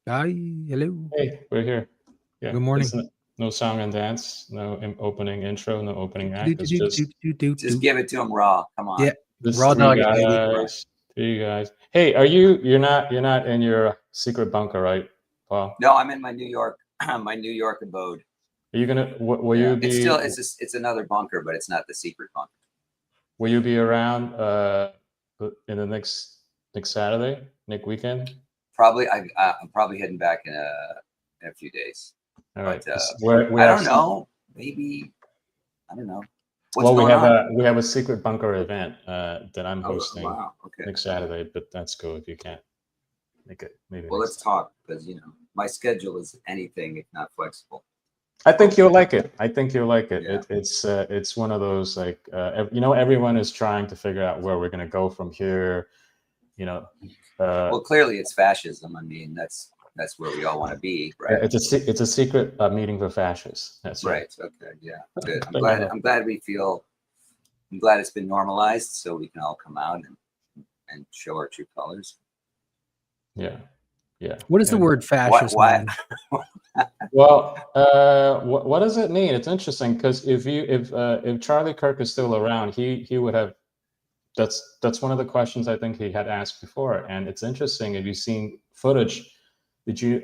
Hi, hello. Hey, we're here. Yeah, Good it's morning. no song and dance, no opening intro, no opening Do, act. do, It's do, do, just do, do, Just do. give it to him raw. Come Yeah, on. just raw three dog it, baby. Right. guys, three guys. Hey, you're not in your secret bunker, right, Paul? No, I'm in my New York, my New York abode. Are you gonna will Yeah, you it's still be it's another bunker, but it's not the secret bunker. will you be around in the next Saturday, next weekend? Probably I'm probably heading back in a few days, All right, but 'cause we I have don't some. know. Maybe I don't know what's Well, we going have on. a secret bunker event that I'm Oh hosting wow, okay. next Saturday, but that's cool if you can't make it maybe Well, next let's time. talk because my schedule is anything if not flexible. I think you'll like it. I think you'll like it. Yeah. It's one of those like everyone is trying to figure out where we're gonna go from here. You know, uh, Well, clearly it's fascism. I mean, that's where we all want to be, right? it's a secret meeting for fascists. That's right. Right. Okay. Yeah. Good. I'm But no, glad. no. I'm glad we feel. I'm glad it's been normalized, so we can all come out and show our true colors. Yeah, yeah. What does the And word Why? fascist Why? mean? well, what does it mean? It's interesting because if Charlie Kirk is still around, he would have. That's one of the questions I think he had asked before, and it's interesting. If you've seen footage, did you?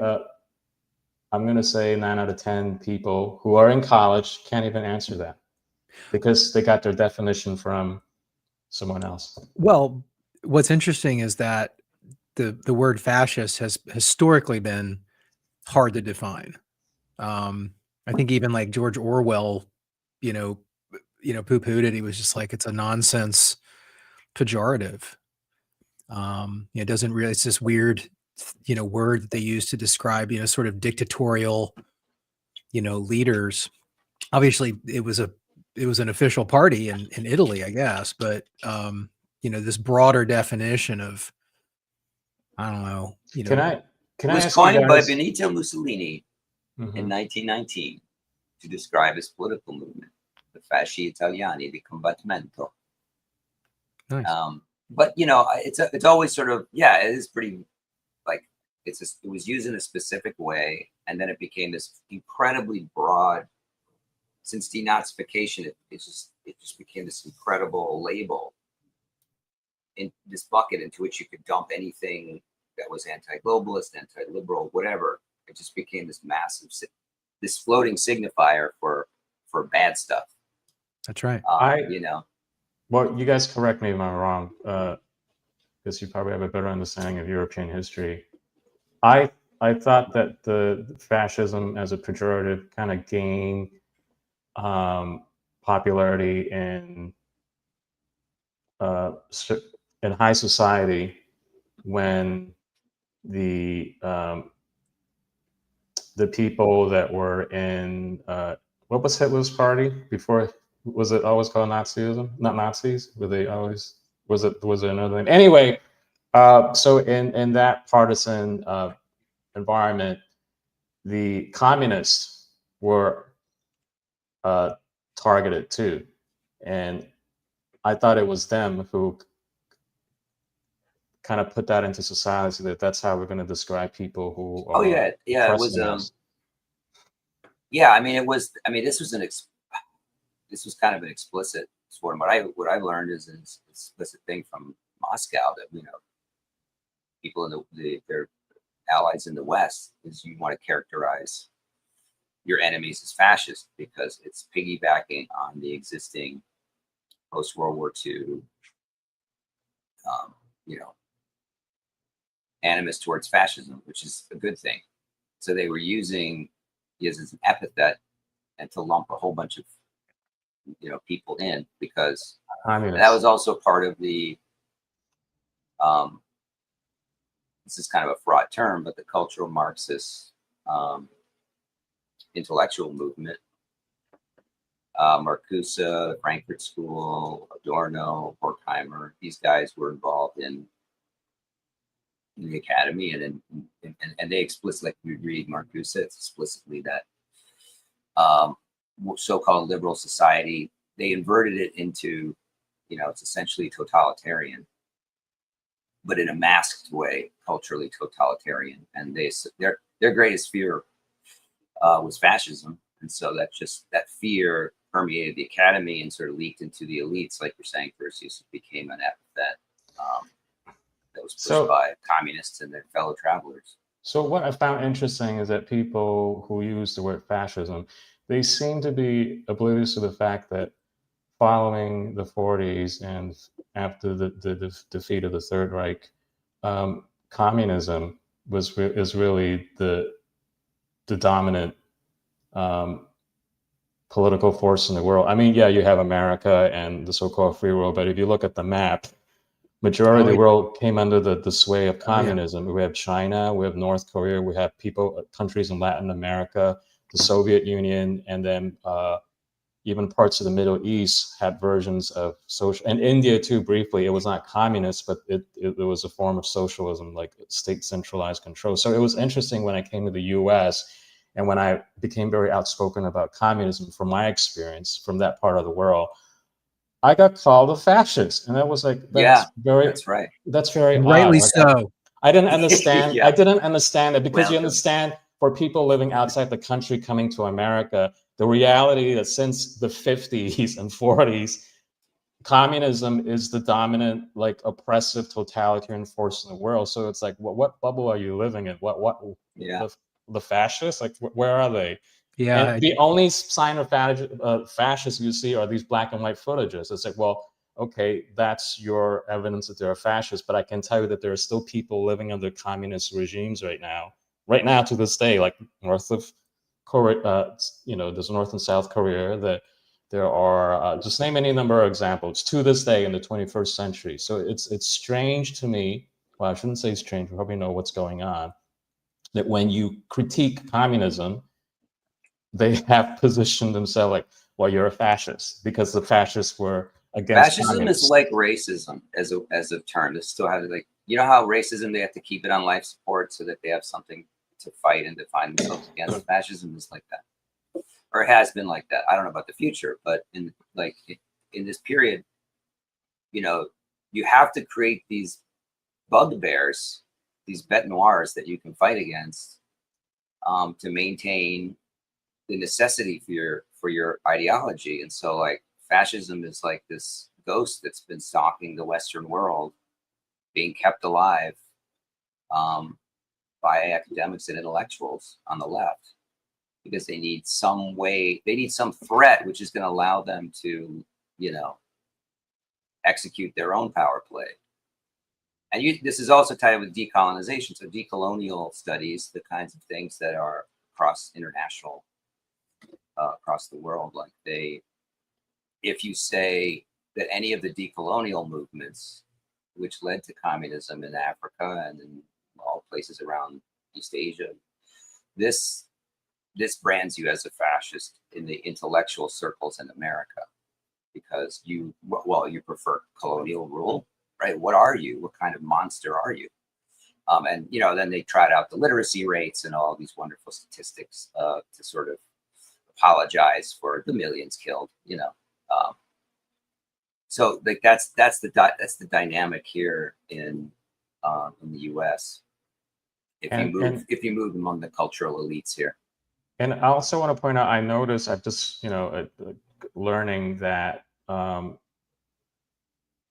I'm going to say 9 out of 10 people who are in college can't even answer that because they got their definition from someone else. Well, what's interesting is that the word fascist has historically been hard to define. I think even like George Orwell, you know, poo-pooed it. He was just like, it's a nonsense pejorative. It doesn't really. It's this weird, word that they use to describe, sort of dictatorial, leaders. Obviously, it was an official party in Italy, I guess, but this broader definition of, I don't know, Can I It can I was ask you coined by guys? Benito Mussolini in Mhm. 1919 to describe his political movement, the Fasci Italiani di Combattimento. nice. But it's always sort of it is pretty like it was used in a specific way, and then it became this incredibly broad. Since denazification, it just became this incredible label in this bucket into which you could dump anything that was anti-globalist, anti-liberal, whatever. It just became this massive, this floating signifier for bad stuff. That's right. I You know, Well, you guys correct me if I'm wrong, because you probably have a better understanding of European history. I I thought that the fascism as a pejorative kind of gained popularity uh, in high society when the um, the people that were in what was Hitler's party before? Was it always called Nazism? Not Nazis? Were they always? Was it another name? Anyway, so in that partisan environment, the communists were uh, targeted too, and I thought it was them who kind of put that into society that that's how we're going to describe people who oh are yeah, yeah, it was oppressing us. yeah. I mean, it was. I mean, this was kind of an explicit sort of what I learned is an explicit thing from Moscow that people in their allies in the West is you want to characterize your enemies as fascist because it's piggybacking on the existing post World War II, um, you know, animus towards fascism, which is a good thing. So they were using it as an epithet and to lump a whole bunch of people in because that was Communists. also part of the um, this is kind of a fraught term, but the cultural Marxist um, intellectual movement. Marcuse, the Frankfurt School, Adorno, Horkheimer, these guys were involved in the academy, and they explicitly, like you read Marcuse, it's explicitly that um, so-called liberal society, they inverted it into, it's essentially totalitarian. but in a masked way, culturally totalitarian. And their greatest fear was fascism, and so that fear permeated the academy and sort of leaked into the elites, like you're saying, Perseus. It became an epithet that was pushed by communists and their fellow travelers. So what I found interesting is that people who use the word fascism, they seem to be oblivious to the fact that following the 40s and after the defeat of the Third Reich, communism is really the dominant political force in the world. I mean, yeah, you have America and the so-called free world, but if you look at the map, majority of the world came under the sway of communism. We have China, we have North Korea, we have countries in Latin America, the Soviet Union, and then even parts of the Middle East had versions of social, and India too, briefly. It was not communist, but it was a form of socialism, like state centralized control. So it was interesting when I came to the US and when I became very outspoken about communism, from my experience from that part of the world, I got called a fascist. And that was like, that's right. That's very rightly odd. so. I didn't understand. Yeah. I didn't understand it because Welcome. you understand, for people living outside the country coming to America, the reality that since the 50s and 40s, communism is the dominant, like, oppressive, totalitarian force in the world. So it's like, what bubble are you living in? What? Yeah. The fascists? Like, where are they? Yeah. And the only sign of fascists you see are these black and white footages. It's like, well, okay, that's your evidence that they're fascists, but I can tell you that there are still people living under communist regimes right now to this day, like north of Korea, there's North and South Korea, that there are, just name any number of examples to this day in the 21st century. So it's strange to me. Well, I shouldn't say strange. We probably know what's going on. That when you critique communism, they have positioned themselves like, well, you're a fascist, because the fascists were against Fascism communists. is like racism as a term. They still have, like, you know how racism, they have to keep it on life support so that they have something to fight and define themselves against. Fascism is like that, or it has been like that. I don't know about the future, but in this period, you have to create these bugbears, these bête noirs that you can fight against, to maintain the necessity for your ideology. And so, like, fascism is like this ghost that's been stalking the Western world, being kept alive by academics and intellectuals on the left, because they need some threat which is going to allow them to, execute their own power play. And this is also tied with decolonization. So decolonial studies, the kinds of things that are across the world, like if you say that any of the decolonial movements which led to communism in Africa and in all places around East Asia, this brands you as a fascist in the intellectual circles in America, because you prefer colonial rule, right? What are you? What kind of monster are you? And then they trot out the literacy rates and all these wonderful statistics to sort of apologize for the millions killed. So like that's the dynamic here in the U.S. If you move among the cultural elites here. And I also want to point out, I noticed, I've just learning that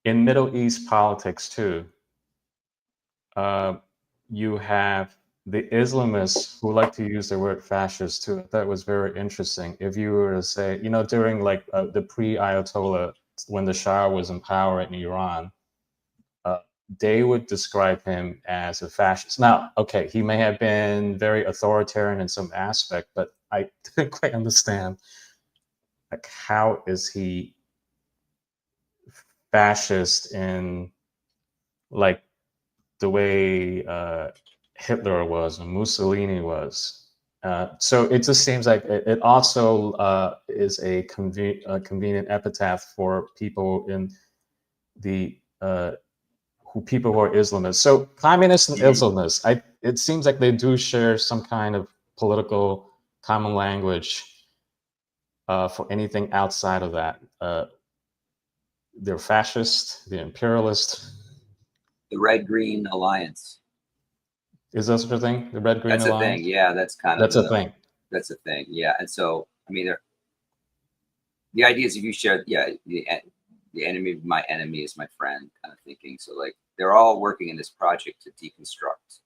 in Middle East politics too, you have the Islamists who like to use the word fascist too. That was very interesting. If you were to say, during like the pre-Ayatollah, when the Shah was in power in Iran, they would describe him as a fascist. Now, okay, he may have been very authoritarian in some aspect, but I didn't quite understand, like, how is he fascist in, like, the way Hitler was and Mussolini was. So it just seems like it also is a convenient epitaph for people in the people who are Islamists. So communists and Islamists, it seems like they do share some kind of political common language for anything outside of that. They're fascist, they're imperialist. The Red Green Alliance. Is that such a thing? The Red Green That's a Alliance? thing. Yeah, that's kind That's of a thing. That's a thing. Yeah, and so I mean, the idea is if you share, the enemy of my enemy is my friend kind of thinking. So like they're all working in this project to deconstruct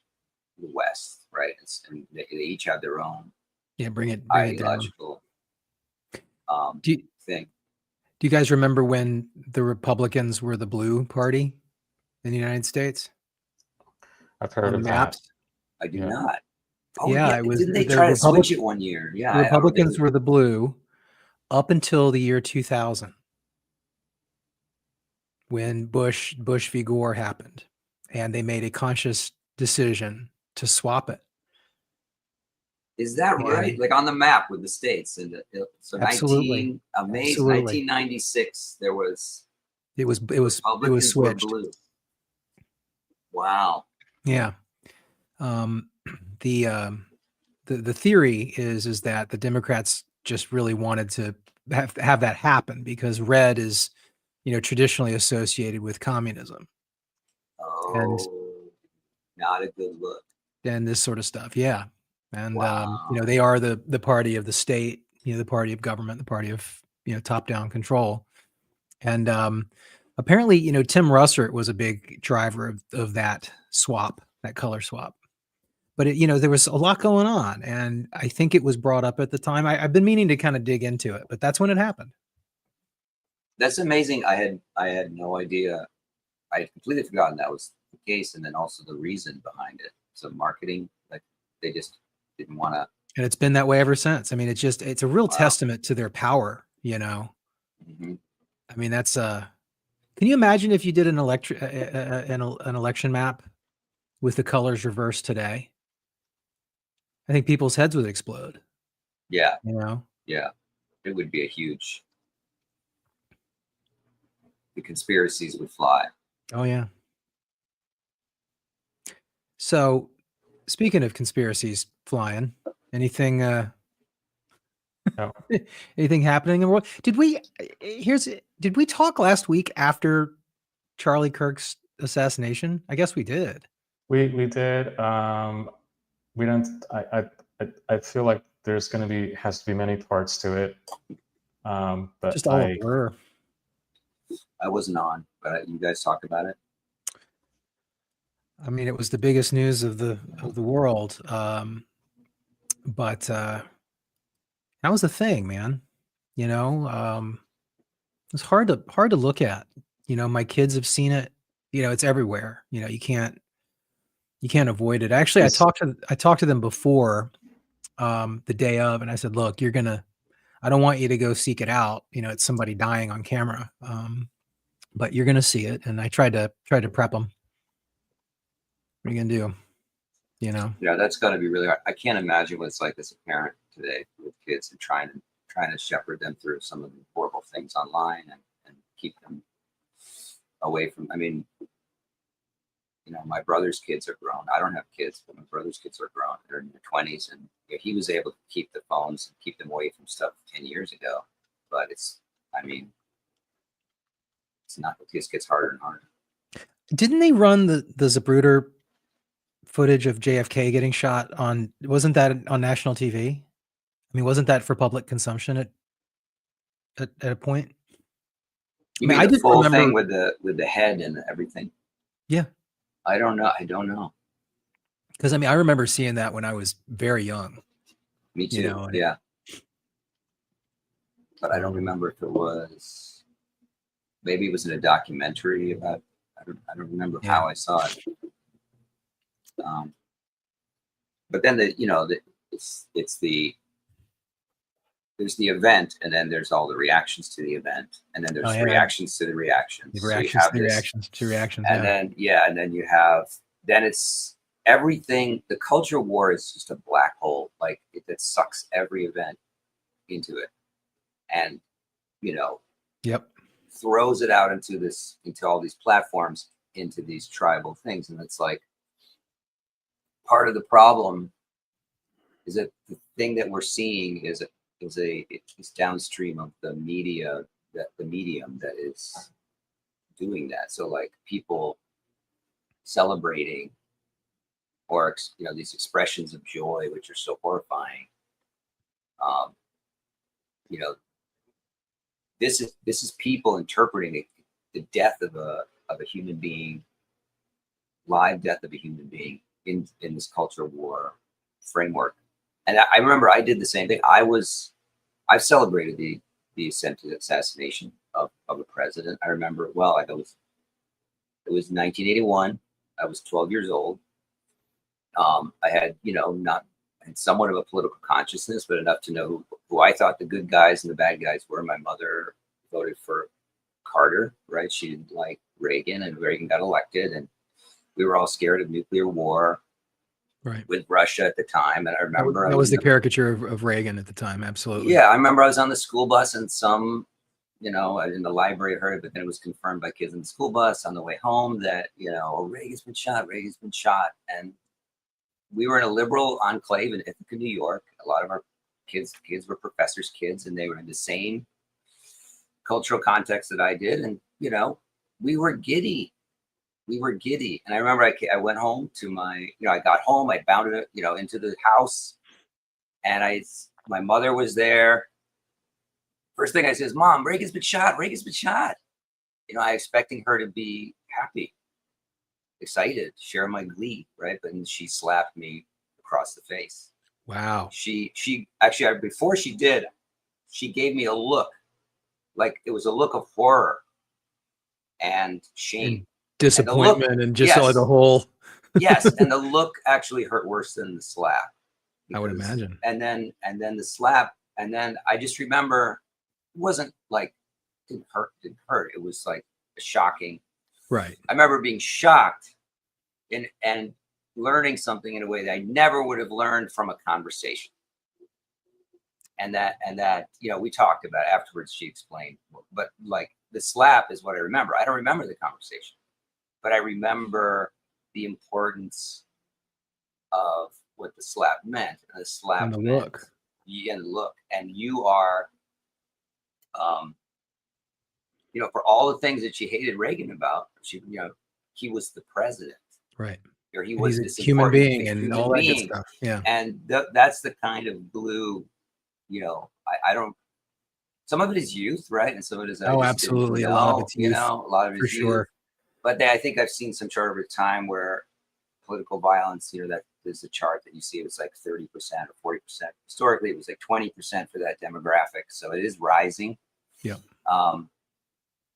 the West, right? And they each have their own Yeah, bring it down. ideological Do you, thing. do you guys remember when the Republicans were the blue party in the United States I've heard on the of that. maps? I do Yeah. not. Oh Yeah, yeah, it was didn't they the try to switch it one year? Yeah, The Republicans were the blue up until the year 2000 when Bush v. Gore happened, and they made a conscious decision to swap it. Is that And- right? Like on the map with the states, and so Absolutely. 1996, there was It was Republicans were switched. blue. Wow. Yeah. The theory is that the Democrats just really wanted to have that happen because red is, traditionally associated with communism Oh, not a good look. and this sort of stuff. Yeah. And, Wow. they are the party of the state, the party of government, the party of, top down control. And, apparently, Tim Russert was a big driver of that swap, that color swap. But there was a lot going on, and I think it was brought up at the time. I've been meaning to kind of dig into it, but that's when it happened. That's amazing. I had no idea. I had completely forgotten that was the case, and then also the reason behind it. So marketing, like they just didn't want to. And it's been that way ever since. I mean, it's a real Wow. testament to their power, Mm-hmm. I mean, that's can you imagine if you did an election map with the colors reversed today? I think people's heads would explode. Yeah, Yeah. it would be a huge. The conspiracies would fly. Oh yeah. So, speaking of conspiracies flying, anything No. anything happening in the world? Did we talk last week after Charlie Kirk's assassination? I guess we did. We did. We don't. I feel like has to be many parts to it. But Just all a blur. I wasn't on, but you guys talked about it. I mean, it was the biggest news of the world. But that was the thing, man. It's hard to look at. My kids have seen it. It's everywhere. You can't avoid it. Actually, I talked to them before the day of, and I said, look, I don't want you to go seek it out. It's somebody dying on camera. But you're gonna see it. And I tried to prep them. What are you gonna do? Yeah, that's got to be really hard. I can't imagine what it's like as a parent today with kids and trying to shepherd them through some of the horrible things online and keep them away from. I mean, my brother's kids are grown. I don't have kids, but my brother's kids are grown. They're in their 20s, and he was able to keep the phones and keep them away from stuff 10 years ago. But it's not. It just gets harder and harder. Didn't they run the Zapruder footage of JFK getting shot on? Wasn't that on national TV? I mean, wasn't that for public consumption at a point? You mean the full thing with the head and everything? Yeah. I don't know. Because I remember seeing that when I was very young. Me too. Yeah. But I don't remember if it was. Maybe it was in a documentary about. I don't remember how I saw it. But then there's the event, and then there's all the reactions to the event, and then there's reactions to the reactions. Reactions to reactions. And then it's everything. The culture war is just a black hole, like that sucks every event into it, and Yep. throws it out into all these platforms, into these tribal things, and it's like part of the problem is that the thing that we're seeing is downstream of the media, that the medium that is doing that. So like people celebrating, or these expressions of joy, which are so horrifying. You know, this is people interpreting the death of a human being, live death of a human being in this culture war framework. And I remember I did the same thing. I've celebrated the attempted assassination of a president. I remember it well. It was 1981. I was 12 years old. I had, not had somewhat of a political consciousness, but enough to know who I thought the good guys and the bad guys were. My mother voted for Carter, right? She didn't like Reagan, and Reagan got elected, and we were all scared of nuclear war, right, with Russia at the time. And I remember that was the caricature of Reagan at the time. Absolutely. Yeah, I remember I was on the school bus, and some, in the library heard it, but then it was confirmed by kids in the school bus on the way home that, oh, Reagan's been shot, Reagan's been shot. And we were in a liberal enclave in Ithaca, New York. A lot of our kids were professors' kids, and they were in the same cultural context that I did. And, we were giddy. And I remember I went home to I got home, I bounded, into the house, and my mother was there. First thing I said is, "Mom, Reagan's been shot. Reagan's been shot." I expecting her to be happy, excited, share my glee, right? But then she slapped me across the face. Wow. She actually, before she did, she gave me a look, like it was a look of horror and shame, and disappointment, and just yes, like the whole. Yes, and the look actually hurt worse than the slap. I would imagine. And then the slap, and then I just remember it wasn't like didn't hurt. It was like a shocking. Right. I remember being shocked and learning something in a way that I never would have learned from a conversation. And that we talked about it afterwards. She explained, but like the slap is what I remember. I don't remember the conversation, but I remember the importance of what the slap meant. And the slap And the meant, look. And the look. And you are, for all the things that she hated Reagan about, he was the president. Right. Or he And was he's this a human being important and human all that good being. stuff. Yeah. And that's the kind of glue, I don't, some of it is youth, right? And some of it is, Absolutely. A lot of it's youth. a lot of it for is youth. sure. But I think I've seen some chart over time where political violence, that there's a chart that you see, it's like 30% or 40%. Historically, it was like 20% for that demographic. So it is rising. Yeah.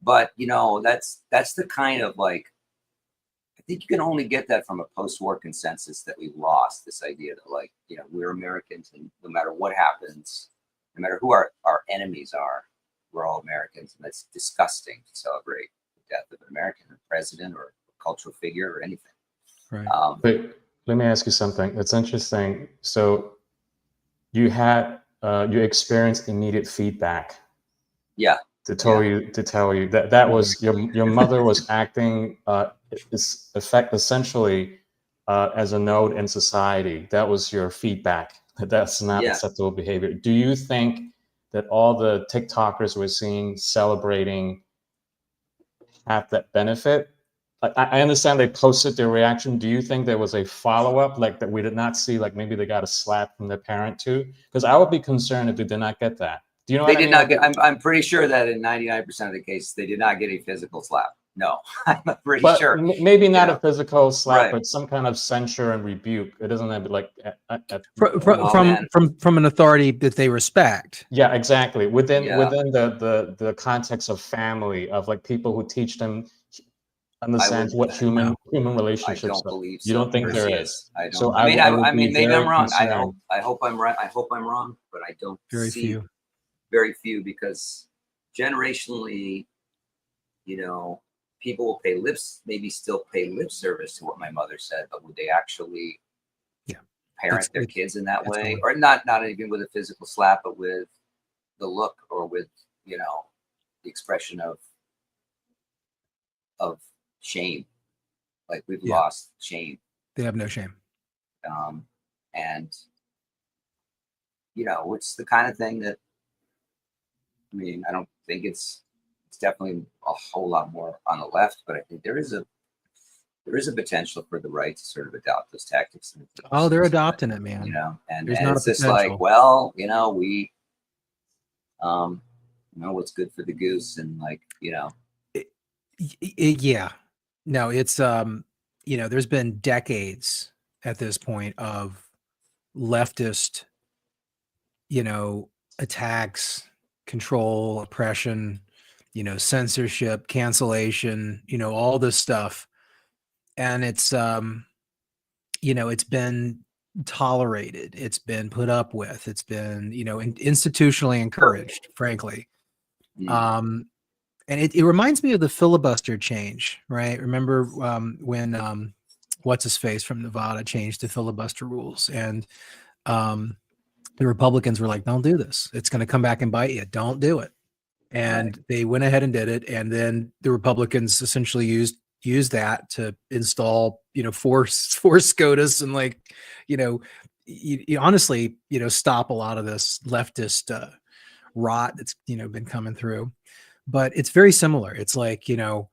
But that's the kind of like, I think you can only get that from a post-war consensus that we've lost, this idea that like, we're Americans, and no matter what happens, no matter who our enemies are, we're all Americans. And that's disgusting to celebrate the death of an American, a president, or a cultural figure, or anything. Right. But let me ask you something. That's interesting. So you had you experienced immediate feedback. Yeah. To tell you that was your mother was acting essentially as a node in society. That was your feedback. That's not acceptable behavior. Do you think that all the TikTokers we're seeing celebrating have that benefit? I understand they posted their reaction. Do you think there was a follow-up, like that we did not see, like maybe they got a slap from their parent too? Because I would be concerned if they did not get that. Do you know what I mean? They did not get, I'm pretty sure that in 99% of the cases, they did not get a physical slap. No, I'm pretty sure. Maybe not a physical slap, Right. but some kind of censure and rebuke. It doesn't have to be like from an authority that they respect. Yeah, exactly. Within the context of family, of like people who teach them, understand what human relationships I don't are. believe so. You don't think there is? I don't. So I mean, maybe I'm wrong. concerned. I hope I'm right. I hope I'm wrong, but I don't see very few, because generationally, people will maybe still pay lip service to what my mother said, but would they actually parent their kids in that way? Or not even with a physical slap, but with the look, or with, the expression of shame. Like we've lost shame. They have no shame. And, it's the kind of thing that, I mean, I don't think it's definitely a whole lot more on the left, but I think there is there is a potential for the right to sort of adopt those tactics. Oh, they're adopting it, man. You know, and There's not a it's just like, potential. well, you know, we, you know, what's good for the goose, and like, you know, Yeah, no, it's you know, there's been decades at this point of leftist, you know, attacks, control, oppression, you know, censorship, cancellation, you know, all this stuff. And it's you know, it's been tolerated, it's been put up with, it's been, you know, institutionally encouraged, frankly. Um and it reminds me of the filibuster change, right? Remember when what's his face from Nevada changed the filibuster rules, and um, the Republicans were like, "Don't do this. It's going to come back and bite you. Don't do it." And they went ahead and did it, and then the Republicans essentially used that to install, you know, force SCOTUS and, like, you know, you honestly, you know, stop a lot of this leftist rot that's, you know, been coming through. But it's very similar. It's like, you know,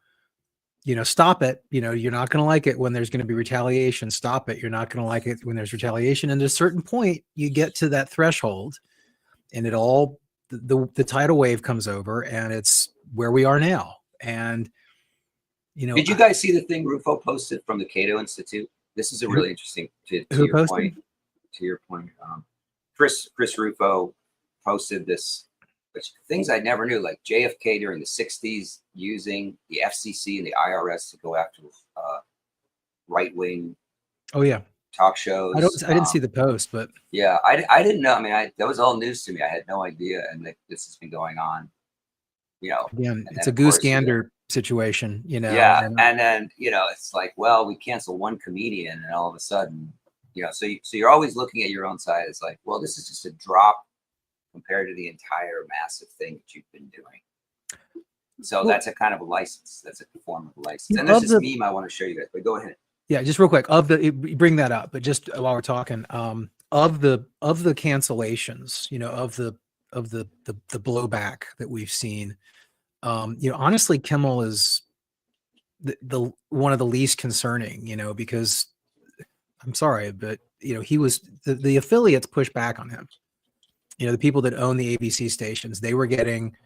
stop it. You know, you're not going to like it when there's going to be retaliation. Stop it. You're not going to like it when there's retaliation. And at a certain point, you get to that threshold, and it all the tidal wave comes over, and it's where we are now. And you know, did you guys see the thing Rufo posted from the Cato Institute? This is a really interesting to who your posted? point. To your point, Chris Rufo posted this, which things I never knew, like JFK during the 60s using the FCC and the IRS to go after right-wing Oh yeah, talk shows. I didn't see the post, but yeah, I didn't know. I mean, that was all news to me. I had no idea, and this has been going on. You know, again, and it's then, a of goose course, you know, gander situation. You know, yeah, and and then, you know, it's like, well, we cancel one comedian, and all of a sudden, you know, so you're always looking at your own side. It's like, well, this is just a drop compared to the entire massive thing that you've been doing. So well, that's a kind of a license. That's a form of a license. You And know, there's this meme I want to show you guys. But go ahead. yeah, just real quick, you bring that up, but just while we're talking, of the cancellations, you know, of the blowback that we've seen, you know, honestly, Kimmel is the one of the least concerning, you know, because I'm sorry, but you know, he was the affiliates pushed back on him. You know, the people that own the ABC stations, they were getting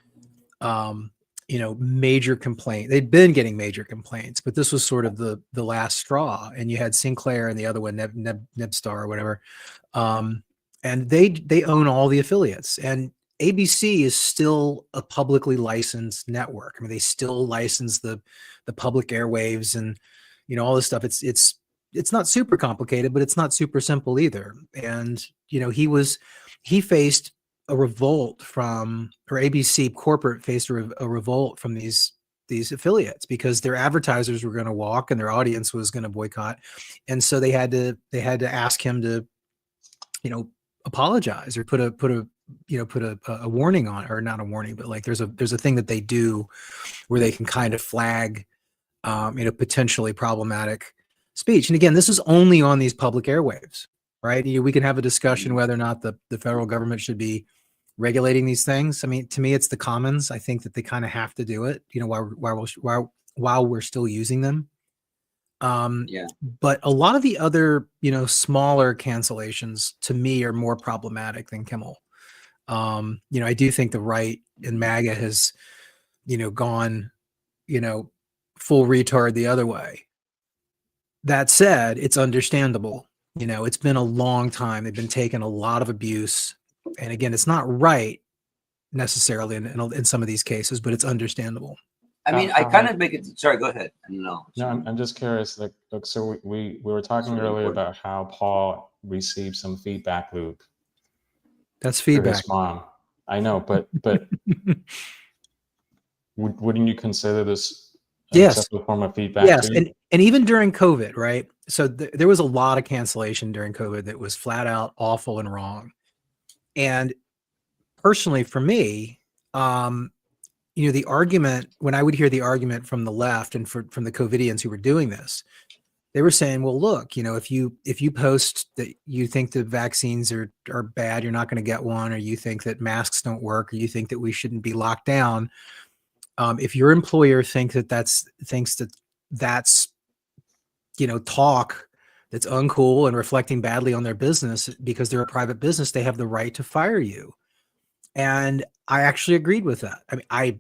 you know, major complaint. They'd been getting major complaints, but this was sort of the last straw. And you had Sinclair and the other one, Nebstar or whatever. And they own all the affiliates. And ABC is still a publicly licensed network. I mean, they still license the public airwaves and, you know, all this stuff. It's not super complicated, but it's not super simple either. And, you know, he faced a revolt from, or ABC corporate faced a revolt from these affiliates, because their advertisers were going to walk and their audience was going to boycott. And so they had to ask him to, you know, apologize or put a warning on, or not a warning, but like there's a thing that they do where they can kind of flag, you know, potentially problematic speech. And again, this is only on these public airwaves, right? We can have a discussion whether or not the federal government should be regulating these things. I mean, to me, it's the commons. I think that they kind of have to do it, you know, while we're still using them. Yeah. But a lot of the other, you know, smaller cancellations to me are more problematic than Kimmel. You know, I do think the right in MAGA has, you know, gone, you know, full retard the other way. That said, it's understandable. You know, it's been a long time. They've been taking a lot of abuse. And again, it's not right necessarily in some of these cases, but it's understandable. I mean, I kind of make it. Sorry, go ahead. No, I'm just curious. Like, look, so we were talking earlier about how Paul received some feedback loop. That's feedback. His mom. I know, but wouldn't you consider this yes, a form of feedback? Yes, and even during COVID, right? So there was a lot of cancellation during COVID that was flat out awful and wrong. And personally, for me, you know, the argument, when I would hear the argument from the left and from the COVIDians who were doing this, they were saying, well, look, you know, if you post that you think the vaccines are bad, you're not going to get one, or you think that masks don't work, or you think that we shouldn't be locked down, if your employer thinks that that's talk that's uncool and reflecting badly on their business, because they're a private business, they have the right to fire you. And I actually agreed with that. I mean, I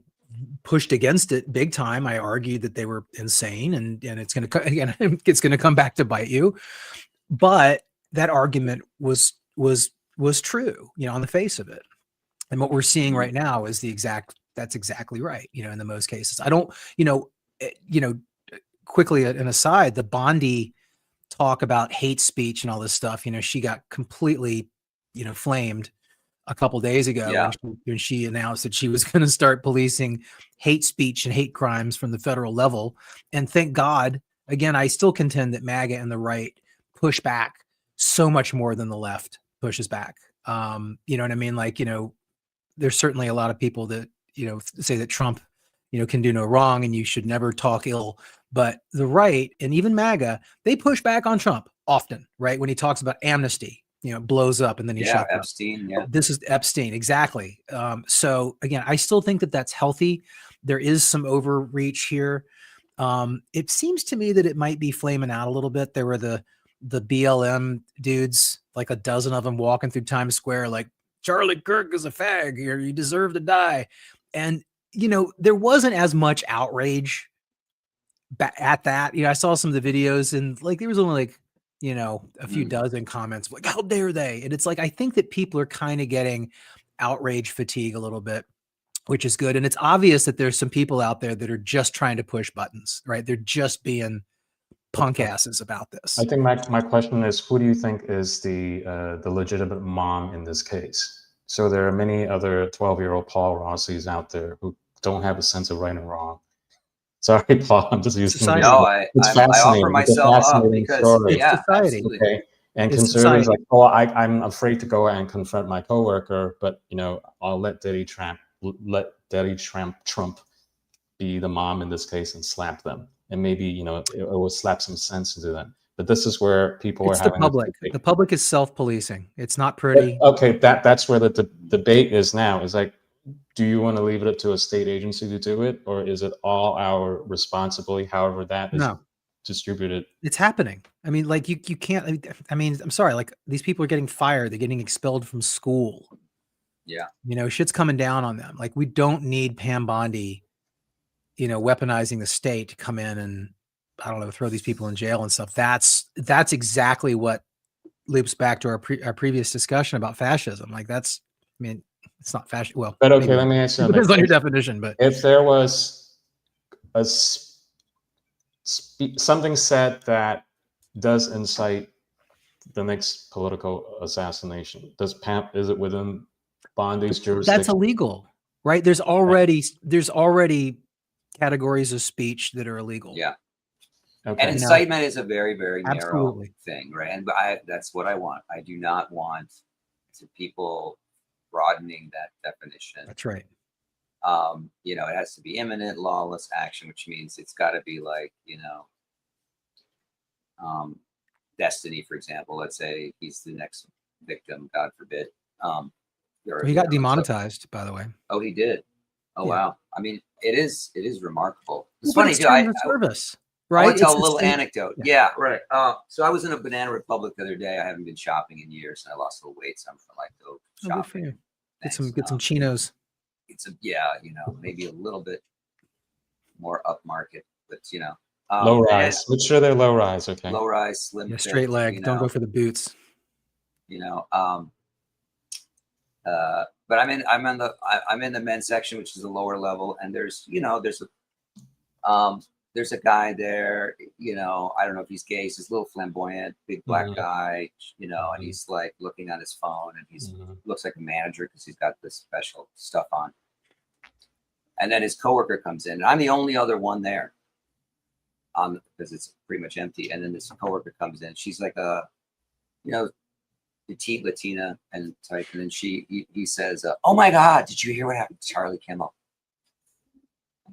pushed against it big time. I argued that they were insane, and it's going to, again, it's going to come back to bite you. But that argument was true, on the face of it. And what we're seeing right now is that's exactly right. In the most cases, I don't, quickly an aside, the Bondi talk about hate speech and all this stuff, she got completely, flamed a couple days ago when she announced that she was going to start policing hate speech and hate crimes from the federal level. And thank God, again, I still contend that MAGA and the right push back so much more than the left pushes back. You know what I mean? Like, there's certainly a lot of people that, say that Trump, can do no wrong and you should never talk ill. But the right and even MAGA, they push back on Trump often, right? When he talks about amnesty, blows up and then he shuts up. Epstein. Yeah. This is Epstein. Exactly. So again, I still think that that's healthy. There is some overreach here. It seems to me that it might be flaming out a little bit. There were the BLM dudes, like a dozen of them walking through Times Square, like, Charlie Kirk is a fag here. You deserve to die. And, there wasn't as much outrage at that. I saw some of the videos and like, there was only like, a few dozen comments like, how dare they? And it's like, I think that people are kind of getting outrage fatigue a little bit, which is good. And it's obvious that there's some people out there that are just trying to push buttons, right? They're just being punk asses about this. I think my question is, who do you think is the legitimate mom in this case? So there are many other 12-year-old Paul Rossies out there who don't have a sense of right and wrong. Sorry, Paul, I'm just using Society. this. No, It's I fascinating. offer It's a myself up fascinating because story. It's society. absolutely. Okay. And It's conservatives society. like, oh, I'm afraid to go and confront my coworker, but I'll let Trump be the mom in this case and slap them, and maybe it will slap some sense into them. But this is where people It's are the having public. this debate. The public is self-policing. It's not pretty. Okay, that's where the debate is now. Is like, do you want to leave it up to a state agency to do it, or is it all our responsibility? However, that is No. distributed. It's happening. I mean, like you can't. I mean, I'm sorry. Like these people are getting fired. They're getting expelled from school. Yeah. Shit's coming down on them. Like we don't need Pam Bondi, weaponizing the state to come in and, I don't know, throw these people in jail and stuff. That's exactly what loops back to our previous discussion about fascism. Like that's, I mean, it's not fascism. Well, But okay, maybe. let me ask you It depends on your definition. But if there was something said that does incite the next political assassination, is it within Bondi's jurisdiction? that's illegal, right? There's already categories of speech that are illegal. Yeah. Okay. And incitement is a very, very narrow Absolutely. thing, right? And that's what I want. I do not want people broadening that definition. That's right. It has to be imminent lawless action, which means it's got to be like, Destiny, for example. Let's say he's the next victim, God forbid. He got demonetized, by the way. Oh, he did. Oh, Yeah. wow. I mean, it is remarkable. It's Well, funny it's too. terms of service, right? I want to tell It's a little the same- anecdote. Yeah. Yeah, right. So I was in a Banana Republic the other day. I haven't been shopping in years, and I lost a little weight, so I'm gonna go Oh, good for shopping. you. Thanks. Get some chinos. Maybe a little bit more upmarket, but Low rise. Make sure they're low rise. Okay. low rise, slim, Yeah, fit, straight leg. Don't go for the boots. But I'm in the men's section, which is the lower level, and there's a guy there. I don't know if he's gay. He's this little flamboyant, big black guy. And he's like looking on his phone, and he's looks like a manager because he's got this special stuff on. And then his coworker comes in, and I'm the only other one there, because it's pretty much empty. And then this coworker comes in. She's like petite Latina and type, and then he says, "Oh my God, did you hear what happened to Charlie Kimmel?"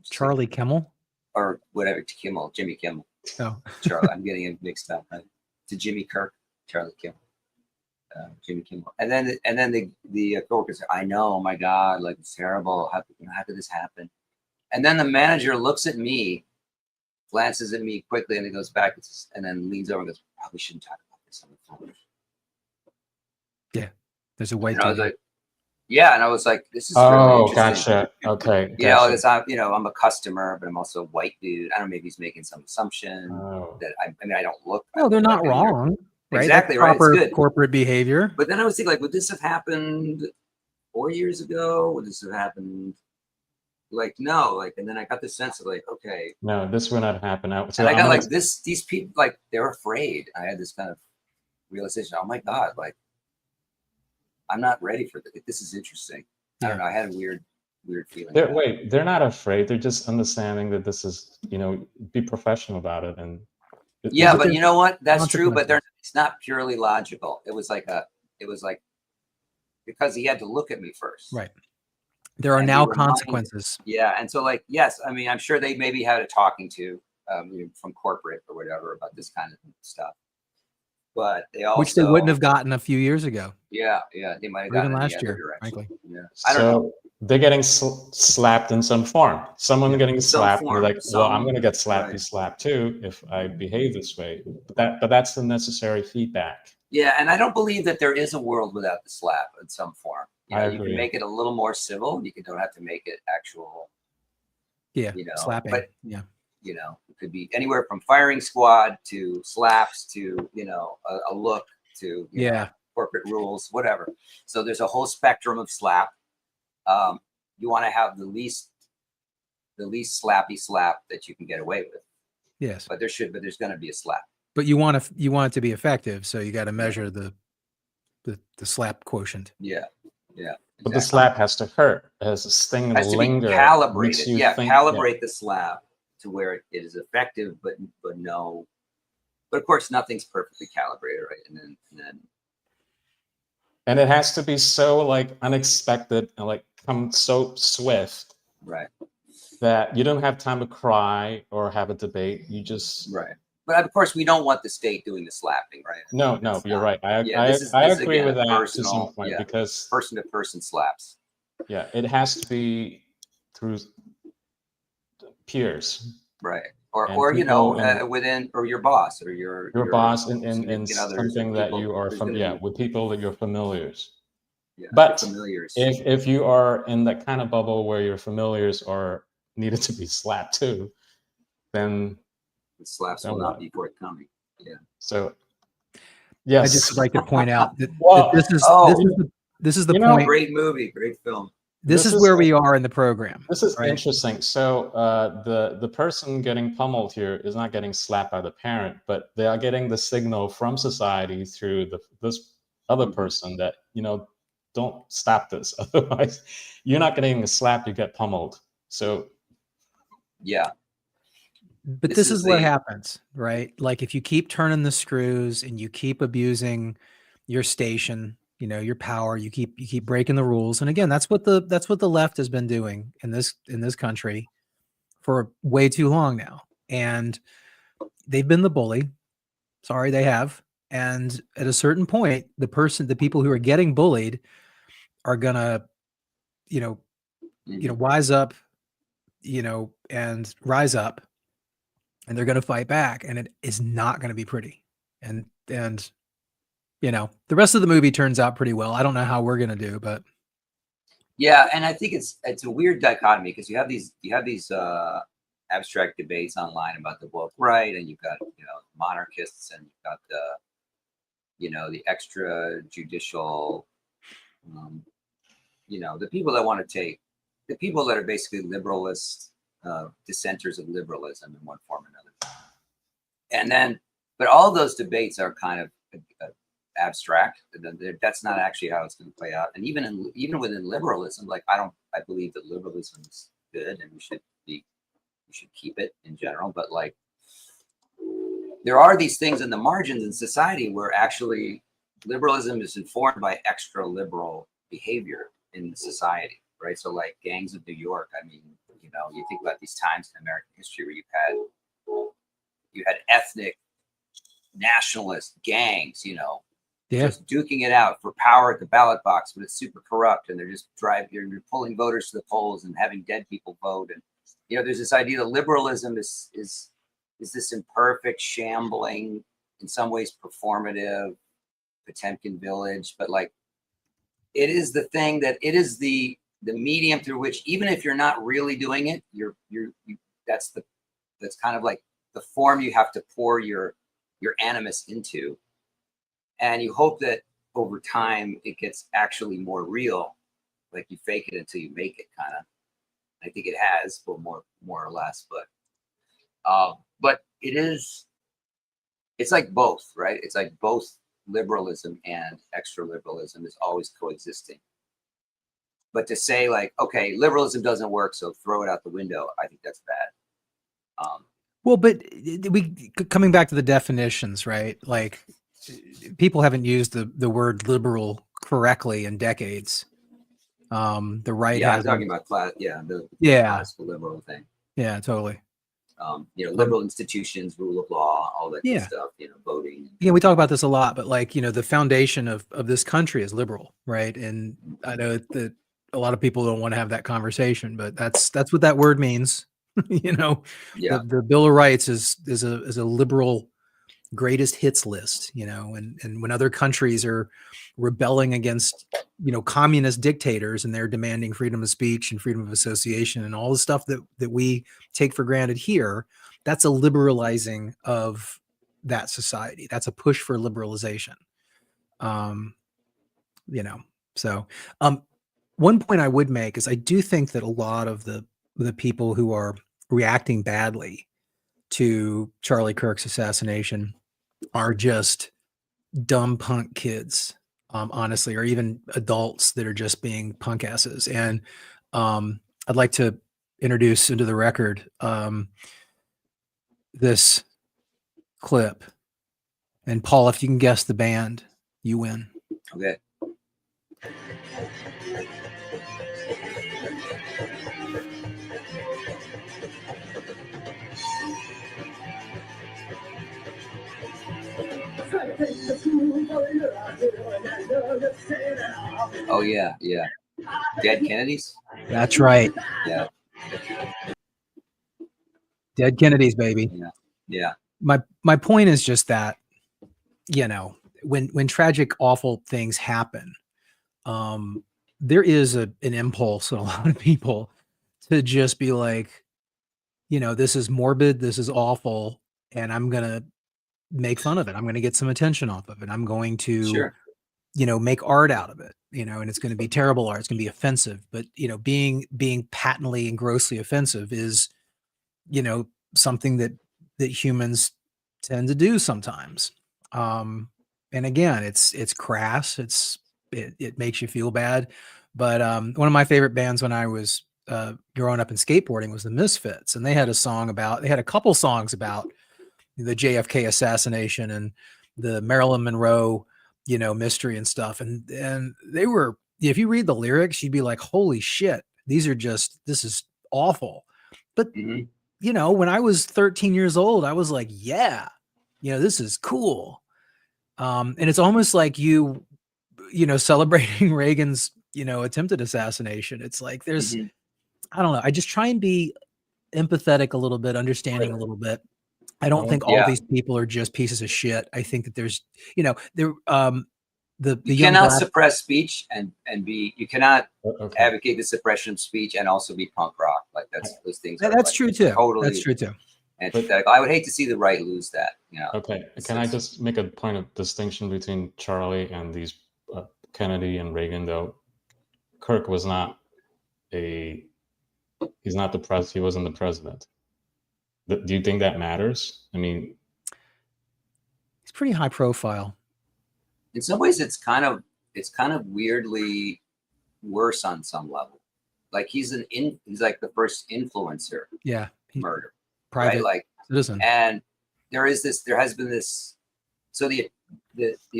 Charlie Kimmel? Or whatever, to Jimmy Kimmel. Oh. Charlie, I'm getting it mixed up. Right? To Jimmy Kirk, Charlie Kimmel, Jimmy Kimmel, and then the coworker said, "I know, oh my God, like it's terrible. How did this happen?" And then the manager looks at me, glances at me quickly, and then goes back and then leans over and goes, "Probably shouldn't talk about this on the phone." Yeah. There's a white And I was TV. like, "Yeah," and I was like, "This is really Oh, interesting." gotcha. Okay, You know, gotcha. it's I'm, I'm a customer, but I'm also a white dude. I don't know, maybe he's making some assumption Oh. that I mean, I don't look. I Well, they're look not like a European. wrong, right? Exactly That's right. It's proper good. corporate behavior. But then I was thinking, like, would this have happened 4 years ago? Would this have happened? Like, no. Like, and then I got this sense of like, okay. No, this will not happen. So And I I'm got gonna like this. These people, like, they're afraid. I had this kind of realization. Oh my God! Like, I'm not ready for this. This is interesting. I don't know. I had a weird feeling. they're not afraid. They're just understanding that this is, be professional about it. And Yeah, But but you know what? That's true. But consequences. it's not purely logical. It was like because he had to look at me first. Right. There are And be now reminded. consequences. Yeah, and so like, yes, I mean, I'm sure they maybe had a talking to from corporate or whatever about this kind of stuff. But they also, Which they wouldn't have gotten a few years ago. Yeah, they might have Or even gotten in the last other year, direction. frankly. Yeah, I don't know. They're getting slapped in some form. Someone getting Some slapped, and they're form, like, "Well, I'm some- going to get slapped, right. be slapped too if I behave this way." But that's the necessary feedback. Yeah, and I don't believe that there is a world without the slap in some form. You know, I you agree. can make it a little more civil. Don't have to make it actual. Yeah. You know, Slapping. but yeah. you know, it could be anywhere from firing squad to slaps to a look to Yeah. corporate rules, whatever. So there's a whole spectrum of slap. You want to have the least slappy slap that you can get away with. Yes. But there's going to be a slap. But you want it to be effective, so you got to measure the slap quotient. Yeah. Yeah. But the slap has to hurt. It has to sting and Has to linger. be calibrated. Yeah, calibrate the slap to where it is effective, but no. But of course, nothing's perfectly calibrated, right? And it has to be so like unexpected and like come so swift, right, that you don't have time to cry or have a debate. You just right. But of course, we don't want the state doing the slapping, right? No, you're right. I agree again, with that personal, to some point, because person-to-person slaps. Yeah, it has to be through peers, right? And Or people within, or your boss, or your boss in significant others, something or that people you are who's from. gonna Yeah, be- with people that you're familiars. yeah, But familiars. if you are in that kind of bubble where your familiars are needed to be slapped too, then the slaps will not be forthcoming. Yeah. So yes, I just would like to point out that, Well, this is the you know, point. Great movie, great film. This is where we are in the program. This is right? interesting. So the person getting pummeled here is not getting slapped by the parent, but they are getting the signal from society through this other person that, don't stop this. Otherwise, you're not getting a slap, you get pummeled. So yeah. But this is what happens, right? Like if you keep turning the screws and you keep abusing your station, your power, you keep breaking the rules. And again, that's what the left has been doing in this country for way too long now. And they've been the bully. Sorry, they have. And at a certain point, the people who are getting bullied are gonna, wise up, and rise up, and they're going to fight back, and it is not going to be pretty. And the rest of the movie turns out pretty well. I don't know how we're going to do, but yeah. And I think it's a weird dichotomy, because you have these abstract debates online about the woke right, and you've got monarchists, and you've got the extrajudicial the people that want to take the people that are basically liberalists, dissenters of liberalism in one form or another. And then, but all those debates are kind of abstract. That's not actually how it's going to play out. And even within liberalism, like I believe that liberalism is good, and we should keep it in general. But like, there are these things in the margins in society where actually liberalism is informed by extra liberal behavior in society, right? So like gangs of New York. I mean, you think about these times in American history where you had ethnic nationalist gangs, just duking it out for power at the ballot box, but it's super corrupt, and they're just you're pulling voters to the polls and having dead people vote. And there's this idea that liberalism is this imperfect, shambling, in some ways performative Potemkin village, but like it is the thing that it is the medium through which, even if you're not really doing it, that's kind of like the form you have to pour your animus into, and you hope that over time it gets actually more real, like you fake it until you make it, kind of. I think it has, but more or less, but it's like both, right? It's like both liberalism and extra liberalism is always coexisting. But to say like, okay, liberalism doesn't work, so throw it out the window, I think that's bad. Well, but coming back to the definitions, right? Like people haven't used the word liberal correctly in decades. The right yeah, has I'm talking about the yeah, classical liberal thing. yeah, totally. Liberal institutions, rule of law, all that good stuff, voting. Yeah, we talk about this a lot, but like, the foundation of this country is liberal, right? And I know that a lot of people don't want to have that conversation, but that's what that word means. Yeah. The Bill of Rights is a liberal greatest hits list, and when other countries are rebelling against, communist dictators and they're demanding freedom of speech and freedom of association and all the stuff that we take for granted here, that's a liberalizing of that society. That's a push for liberalization. So one point I would make is I do think that a lot of the people who are reacting badly to Charlie Kirk's assassination are just dumb punk kids, honestly, or even adults that are just being punk asses. And I'd like to introduce into the record this clip. And Paul, if you can guess the band, you win. Okay. Oh yeah. Dead Kennedys. That's right. Yeah. Dead Kennedys, baby. Yeah. My point is just that, when tragic, awful things happen, there is an impulse in a lot of people to just be like, this is morbid, this is awful, and I'm gonna make fun of it. I'm gonna get some attention off of it. I'm going to, Sure. Make art out of it, and it's going to be terrible art. It's going to be offensive, but being patently and grossly offensive is, something that humans tend to do sometimes. And again, it's crass. It makes you feel bad. But one of my favorite bands when I was growing up in skateboarding was the Misfits, and they had a couple songs about the JFK assassination and the Marilyn Monroe, mystery and stuff. And they were, if you read the lyrics, you'd be like, holy shit, this is awful. But, when I was 13 years old, I was like, yeah, this is cool. And it's almost like celebrating Reagan's, attempted assassination. It's like, there's, I don't know. I just try and be empathetic a little bit, understanding a little bit. I don't think all these people are just pieces of shit. I think that there's, you cannot suppress speech and you cannot advocate the suppression of speech and also be punk rock. Like those things. That's true too. Totally. That's true too. Antithetical. I would hate to see the right lose that. Okay. Can I just make a point of distinction between Charlie and these Kennedy and Reagan, though? Kirk was not he wasn't the president. Do you think that matters? I mean, he's pretty high profile. In some ways, it's kind of weirdly worse on some level. Like he's like the first influencer. Yeah. Murder. Private, right? Like citizen. And there has been this. So the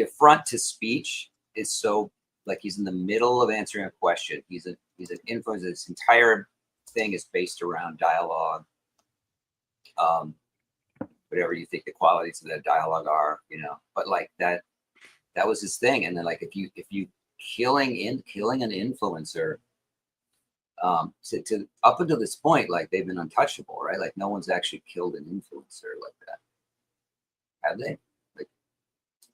affront to speech is so, like, he's in the middle of answering a question. He's an influencer. This entire thing is based around dialogue. Whatever you think the qualities of that dialogue are, but like that was his thing. And then like if you killing an influencer To up until this point, like they've been untouchable, right? Like no one's actually killed an influencer like that, have they? Like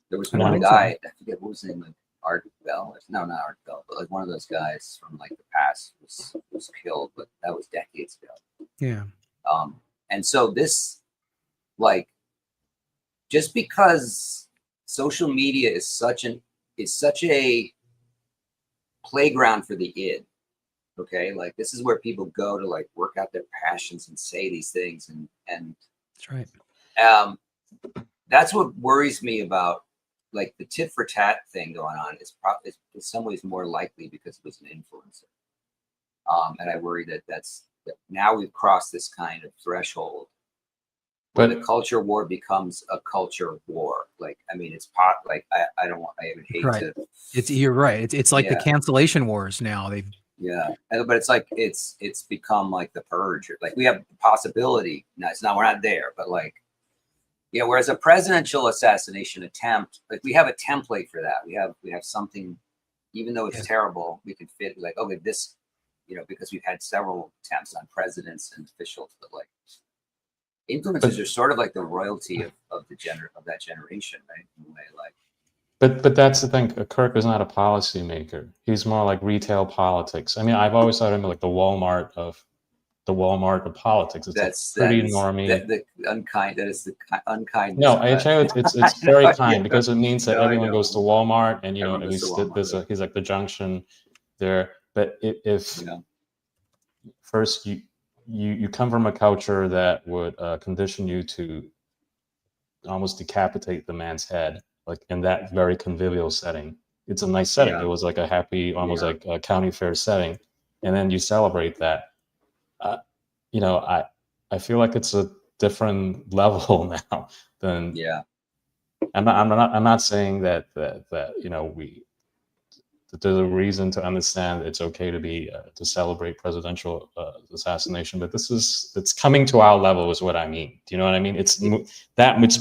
there was I don't one think so. guy, I forget what was his name, like Art Bell. No, not Art Bell, but like one of those guys from like the past was killed, but that was decades ago. Yeah. And so this, like, just because social media is such a playground for the id, okay, like this is where people go to like work out their passions and say these things, and That's right. that's what worries me about like the tit for tat thing going on. Is in some ways more likely because it was an influencer, and I worry that that now we've crossed this kind of threshold where But the culture war becomes a culture war. Like, I mean, it's like I don't want, I would hate Right. to. You're right. It's like the Yeah. cancellation wars now. They've Yeah, but it's like it's become like the purge. Like we have the possibility. Now it's not, we're not there, but like, yeah. Whereas a presidential assassination attempt, like we have a template for that. We have something, even though it's Yeah. terrible, we can fit like, okay, this, because we've had several attempts on presidents and officials, but like influencers are sort of like the royalty of that generation, right? In a way, like. But that's the thing. Kirk is not a policymaker. He's more like retail politics. I mean, I've always thought of him like the Walmart of politics. It's That's like pretty normie. the unkind. That is the unkindness. No, I tell you, it's very kind Yeah. because it means that No, I everyone know. goes to Walmart, and Everyone at goes to least Walmart, he's like the junction there. But if first you come from a culture that would condition you to almost decapitate the man's head, like in that very convivial setting. It's a nice setting. Yeah. It was like a happy, almost like a county fair setting, and then you celebrate that. I feel like it's a different level now than. Yeah. I'm not saying that that there's a reason to understand it's okay to be to celebrate presidential assassination, but it's coming to our level is what I mean. Do you know what I mean? It's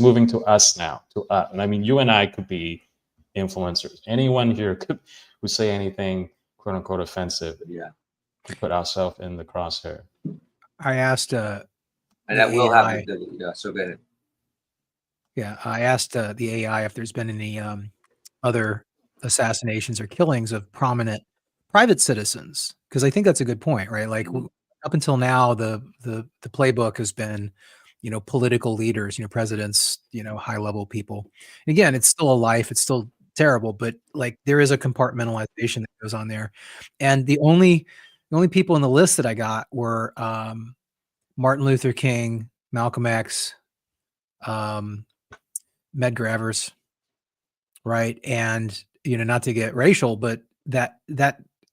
moving to us now, and I mean you and I could be influencers. Anyone here could who say anything quote unquote offensive. Yeah, put ourselves in the crosshair. I asked and that will happen. So go ahead. Yeah, I asked the AI if there's been any other assassinations or killings of prominent private citizens, because I think that's a good point, right? Like up until now, the playbook has been, political leaders, presidents, high level people. And again, it's still a life, it's still terrible, but like there is a compartmentalization that goes on there. And the only people in the list that I got were Martin Luther King, Malcolm X, Medgravers, right? And not to get racial, but that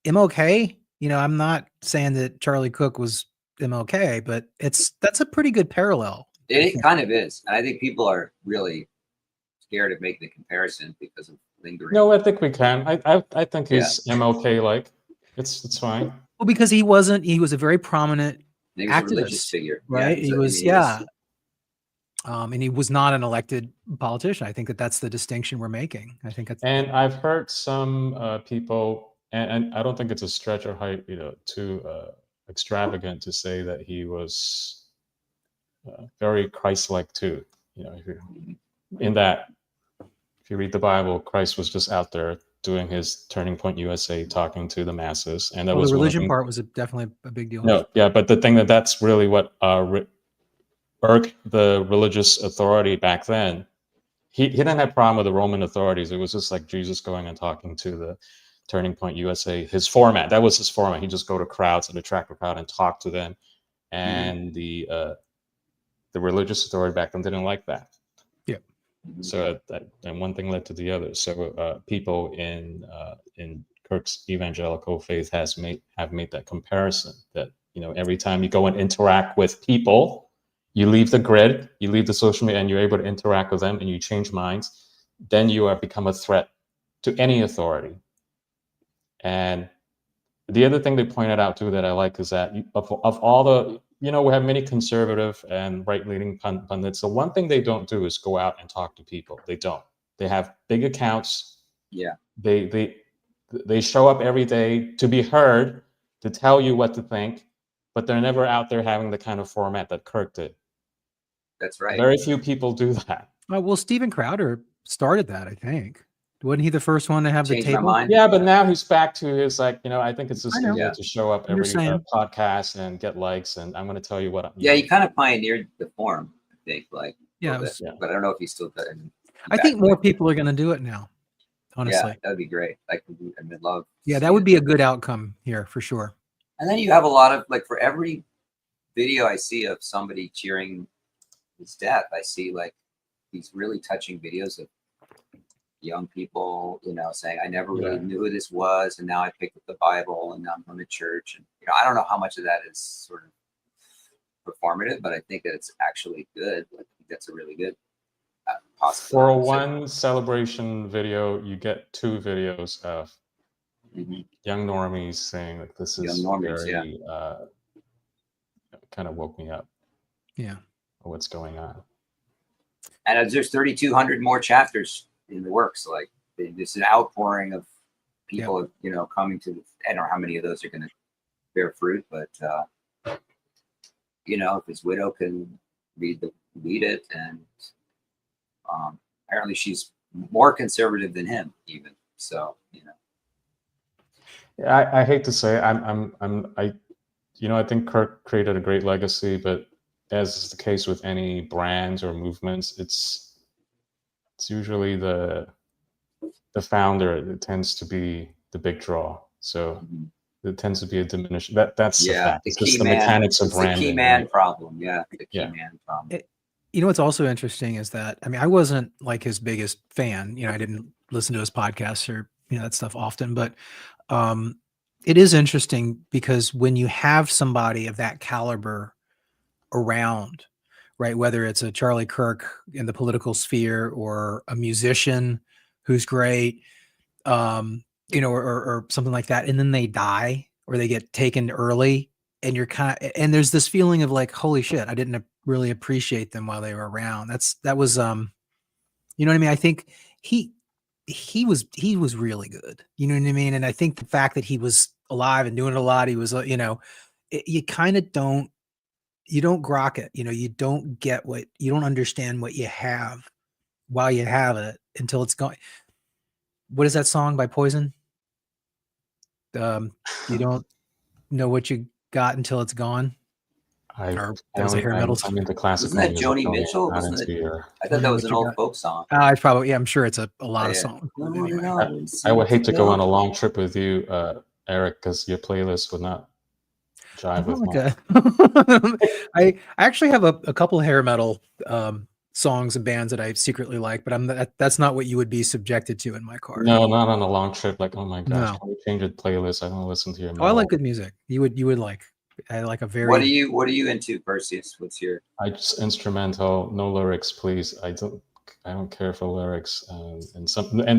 MLK, I'm not saying that Charlie Cook was MLK, but that's a pretty good parallel. It kind of is, and I think people are really scared of making the comparison because of lingering. No, I think we can. I think he's MLK like. It's fine. Well, because he was a very prominent activist, a religious figure, right? He was, and he was not an elected politician. I think that's the distinction we're making. I think that's. And I've heard some people, and I don't think it's a stretch or height, too extravagant to say that he was very Christ-like too. In that, if you read the Bible, Christ was just out there doing his Turning Point USA, talking to the masses, and that was the religion part was definitely a big deal. No, yeah, but the thing that's really what irked the religious authority back then. He didn't have a problem with the Roman authorities. It was just like Jesus going and talking to the Turning Point USA. His format, that was his format. He just go to crowds and attract a crowd and talk to them. And the religious authority back then didn't like that. Yeah. So and one thing led to the other. So people in Kirk's evangelical faith have made that comparison that every time you go and interact with people, you leave the grid, you leave the social media, and you're able to interact with them, and you change minds, then you have become a threat to any authority. And the other thing they pointed out too that I like is that of all the, we have many conservative and right-leaning pundits. The one thing they don't do is go out and talk to people. They don't. They have big accounts. Yeah. They show up every day to be heard, to tell you what to think, but they're never out there having the kind of format that Kirk did. That's right. Very few people do that. Well, Steven Crowder started that, I think. Wasn't he the first one to have the Changed my table? mind. Yeah, but now he's back to his like, I think it's just I know. easier Yeah. to show up I'm every just saying. podcast and get likes, and I'm going to tell you what. Yeah, he kind of pioneered the form, I think. Like, Yeah, a little bit. yeah. But I don't know if he still does. I think more people are going to do it now. Honestly, Yeah, that'd be great. Like, I'd love. yeah, that would be a good outcome here for sure. And then you have a lot of like for every video I see of somebody cheering his death, I see like these really touching videos of young people, saying, I never really knew who this was, and now I picked up the Bible, and now I'm going to church. And I don't know how much of that is sort of performative, but I think that it's actually good. I think that's a really good possibility. For one celebration video, you get 2 videos of young normies saying like, this is very kind of woke me up. Yeah. What's going on. And there's 3,200 more chapters in the works. Like it's an outpouring of people, coming to. I don't know how many of those are going to bear fruit, but if his widow can read it, and apparently she's more conservative than him, even. So I hate to say, I think Kirk created a great legacy, but as is the case with any brands or movements, it's usually the founder that tends to be the big draw. So it tends to be a diminished. That's the fact. It's just the mechanics of branding. The key man problem. Yeah, the key man problem. What's also interesting is that I wasn't like his biggest fan. I didn't listen to his podcasts or that stuff often, but it is interesting because when you have somebody of that caliber around, right, whether it's a Charlie Kirk in the political sphere or a musician who's great, or something like that, and then they die or they get taken early, and you're and there's this feeling of like, holy shit, I didn't really appreciate them while they were around. That was you know what I mean? I think he was really good. You know what I mean? And I think the fact that he was alive and doing a lot, he was, you kind of don't grok it. You don't get you don't understand what you have while you have it until it's gone. What is that song by Poison? You don't know what you got until it's gone. That was a hair metal song. I'm into classical. Wasn't that Joni Mitchell? Wasn't it? I thought that was an old folk song. It's probably, I'm sure it's a lot of songs. Anyway. I would hate to go on a long trip with you, Eric, because your playlist would not jive with mine. I actually have a couple of hair metal songs and bands that I secretly like, but that's not what you would be subjected to in my car. No, not on a long trip. Like, oh my gosh, No. can we change the playlist? I don't listen to your metal. I like good music. You would like. I like a very. What are you into, Perseus? What's your? I just instrumental, no lyrics, please. I don't care for lyrics, and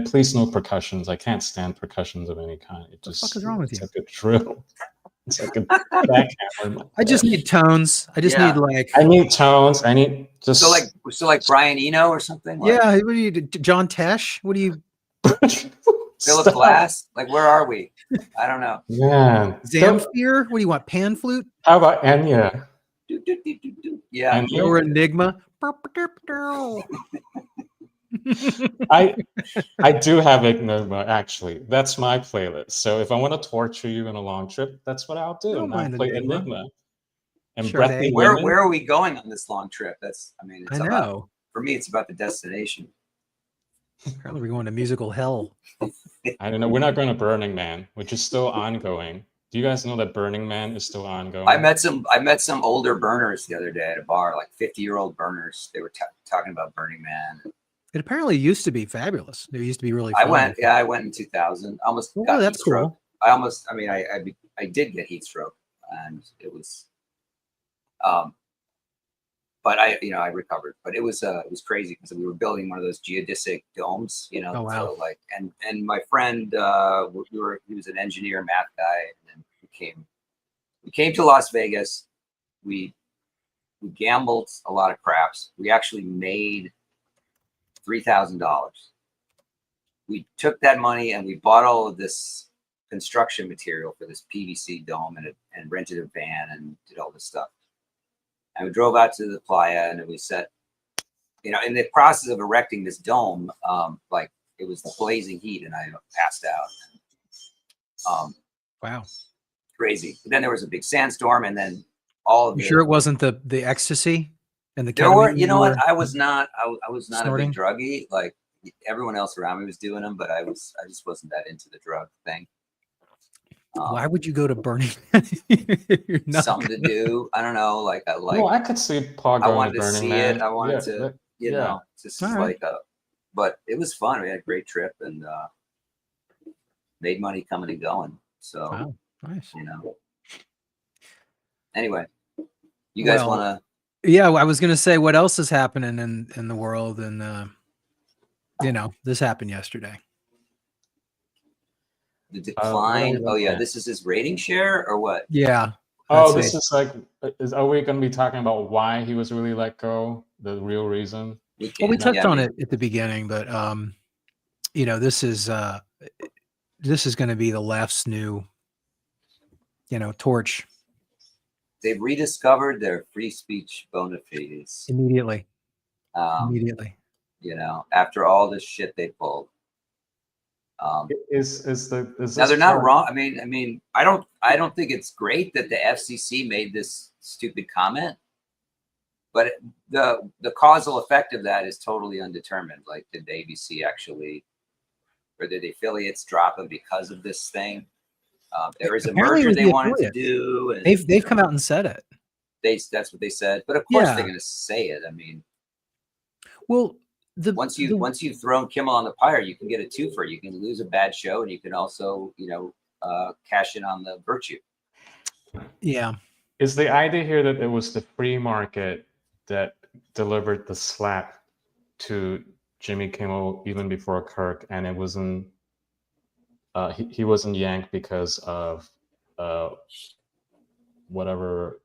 please no percussions. I can't stand percussions of any kind. It just what the fuck is wrong with you? It's like a drill. It's like a backhammer. I just need tones. I just need like. I need tones. I need just. So like Brian Eno or something. Like, yeah. What do you? John Tesh? What do you? Philip Glass? Like, where are we? I don't know. Yeah. Zamfir? What do you want? Pan flute? How about Enya? Yeah. Enya? Or Enigma? I do have Enigma, actually. That's my playlist. So if I want to torture you in a long trip, that's what I'll do. I'll play Enigma. And Sure, where are we going on this long trip? I know. For me, it's about the destination. Apparently we're going to musical hell. I don't know. We're not going to Burning Man, which is still ongoing. Do you guys know that Burning Man is still ongoing? I met some older burners the other day at a bar, like 50-year-old burners. They were talking about Burning Man. It apparently used to be fabulous. It used to be really fun. I went in 2000. Almost got heat stroke. Cool. I did get heat stroke, and it was but I recovered. But it was crazy because we were building one of those geodesic domes, Oh, wow. So and my friend, he was an engineer, math guy, and then we came to Las Vegas. We gambled a lot of craps. We actually made $3,000. We took that money and we bought all of this construction material for this PVC dome and rented a van and did all this stuff. And we drove out to the playa and we set, in the process of erecting this dome, like it was the blazing heat and I passed out. Wow. Crazy. But then there was a big sandstorm and then all of You sure it wasn't the ecstasy and the there were, ketamine you know what? were I was not a snorting? big druggie. Like everyone else around me was doing them, but I just wasn't that into the drug thing. Why would you go to Burning? You're not Something to do. I don't know. Like Well, I could see Paul I going wanted to to Burning see Man. it. I wanted to, but- you yeah. know, just All right. like but it was fun. We had a great trip and made money coming and going. So, Wow, nice. Anyway, you guys Well, want to, Yeah, I was gonna say what else is happening in the world, and this happened yesterday. the what are decline? we Oh looking yeah, at? this is his rating share or what? Yeah. Oh, I'd this say- is like, are we going to be talking about why he was really let go? The real reason? Well, we can, touched yeah, I on mean, it at the beginning, but this is going to be the left's new, torch They've rediscovered their free speech bona fides. immediately. Um, after all this shit they pulled. Is this Now they're not part- wrong. I mean, I don't think it's great that the FCC made this stupid comment, but the causal effect of that is totally undetermined. Like, did the ABC actually, or did the affiliates drop them because of this thing? There is a Apparently it merger was they the wanted to affiliates. do. And, They've come out and said it. That's what they said. But of course Yeah. they're going to say it. I mean, Well, once you've thrown Kimmel on the pyre, you can get a twofer. You can lose a bad show, and you can also, cash in on the virtue. yeah. Is the idea here that it was the free market that delivered the slap to Jimmy Kimmel even before Kirk, and it wasn't he wasn't yanked because of whatever.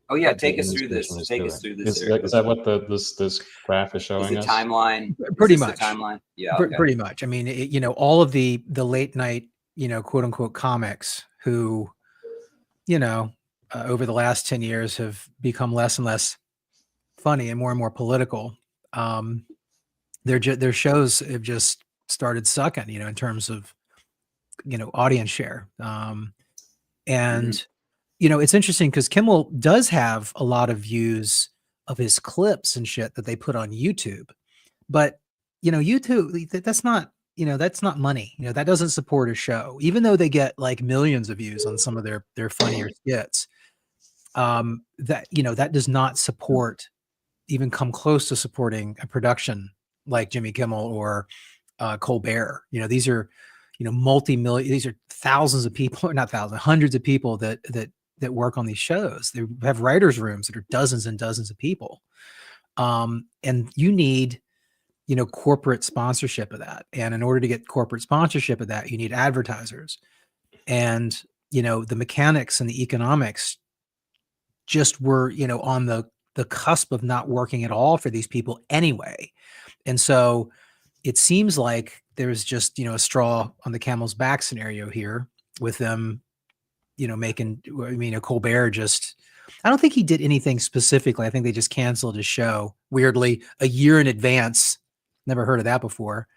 Oh yeah, the take us through this. administration is Take us doing. through this. Is that what this graph is Is showing the us? timeline? Pretty is this much. the timeline. Yeah. Pr- Okay. Pretty much. I mean, all of the late night, quote unquote comics who, over the last 10 years have become less and less funny and more political. Their shows have just started sucking, in terms of, audience share. And, it's interesting because Kimmel does have a lot of views of his clips and shit that they put on YouTube. But, YouTube, that's not, that's not money. That doesn't support a show, even though they get like millions of views on some of their funnier skits. That does not support, even come close to supporting a production like Jimmy Kimmel or Colbert. These are, multi-million, these are thousands of people, or not thousands, hundreds of people that work on these shows. They have writers' rooms that are dozens and dozens of people. And you need, corporate sponsorship of that. And in order to get corporate sponsorship of that, you need advertisers. And, the mechanics and the economics just were, on the cusp of not working at all for these people anyway. And so it seems like there's just, a straw on the camel's back scenario here with them, Colbert I don't think he did anything specifically. I think they just canceled his show weirdly a year in advance. Never heard of that before.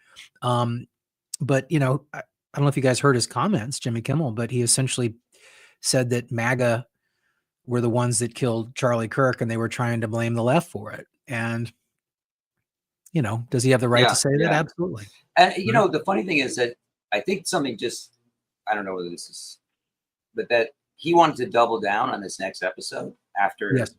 But I don't know if you guys heard his comments, Jimmy Kimmel, but he essentially said that MAGA were the ones that killed Charlie Kirk and they were trying to blame the left for it. And, does he have the right to say that? Absolutely. And the funny thing is that I think something I don't know whether this is, but that he wanted to double down on this next episode after, Yes.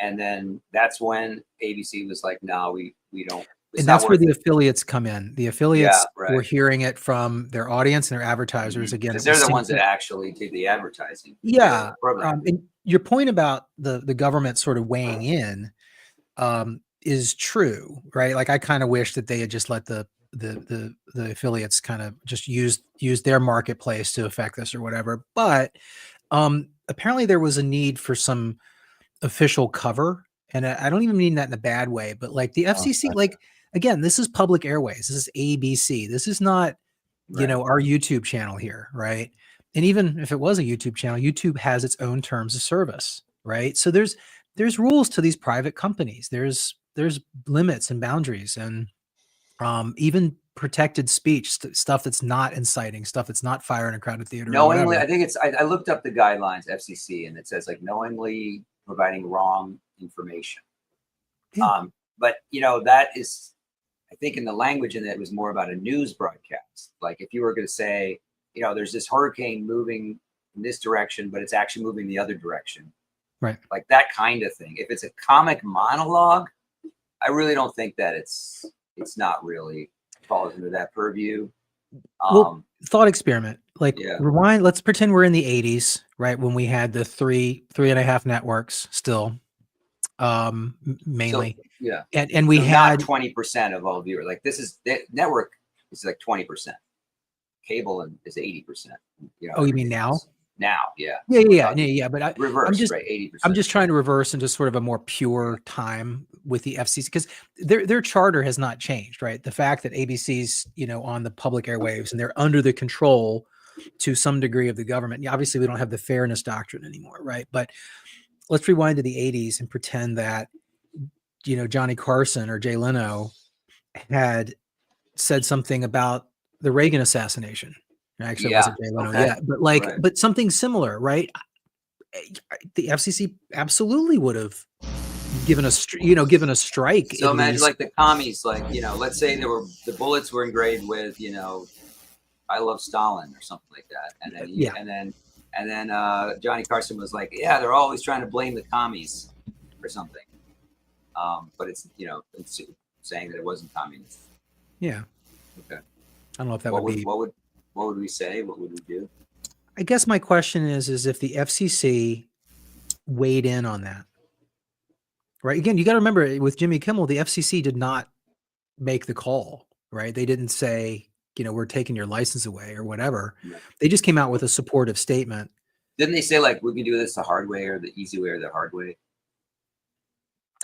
and then that's when ABC was like, no, we don't. And that's where the affiliates come in. The affiliates right. were hearing it from their audience and their advertisers. Again, because they're the ones that actually do the advertising. Yeah. Program. And your point about the government sort of weighing in is true, right? Like I kind of wish that they had just let the affiliates kind of just use their marketplace to affect this or whatever. But apparently there was a need for some official cover. And I don't even mean that in a bad way, but like the FCC, like, again, this is public airways. This is ABC. This is not, Right. our YouTube channel here, right? And even if it was a YouTube channel, YouTube has its own terms of service, right? So there's rules to these private companies. There's limits and boundaries, and even protected speech, stuff that's not inciting, stuff that's not fire in a crowded theater or Knowingly, whatever. I think I looked up the guidelines, FCC, and it says like knowingly providing wrong information. Yeah. But that is, I think in the language in it was more about a news broadcast. Like if you were going to say, there's this hurricane moving in this direction, but it's actually moving the other direction. Right. Like that kind of thing. If it's a comic monologue, I really don't think that it's not really falls into that purview. Well, thought experiment. Like Yeah. rewind. Let's pretend we're in the 80s, right? When we had the three and a half networks still, mainly. So, yeah. And we So had not 20% of all viewers. Like this is the network is like 20%. Cable is 80%. Oh, you mean now? Now, yeah. Yeah. But Reverse, right? 80%. I'm just trying to reverse into sort of a more pure time with the FCC, because their charter has not changed, right? The fact that ABC's, on the public airwaves and they're under the control to some degree of the government. Obviously, we don't have the fairness doctrine anymore, right? But let's rewind to the 80s and pretend that, Johnny Carson or Jay Leno had said something about the Reagan assassination. Actually, it wasn't Jay Leno yet, but but something similar, right? The FCC absolutely would have given a strike. So imagine like the commies, like, let's say the bullets were engraved with, I love Stalin or something like that. And then Johnny Carson was like, yeah, they're always trying to blame the commies for something. But it's, it's saying that it wasn't communist. Yeah. Okay. I don't know if that what would be. What would we say? What would we do? I guess my question is if the FCC weighed in on that, right? Again, you got to remember with Jimmy Kimmel, the FCC did not make the call, right? They didn't say, we're taking your license away or whatever. Right. They just came out with a supportive statement. Didn't they say like, we can do this the hard way or the easy way or the hard way?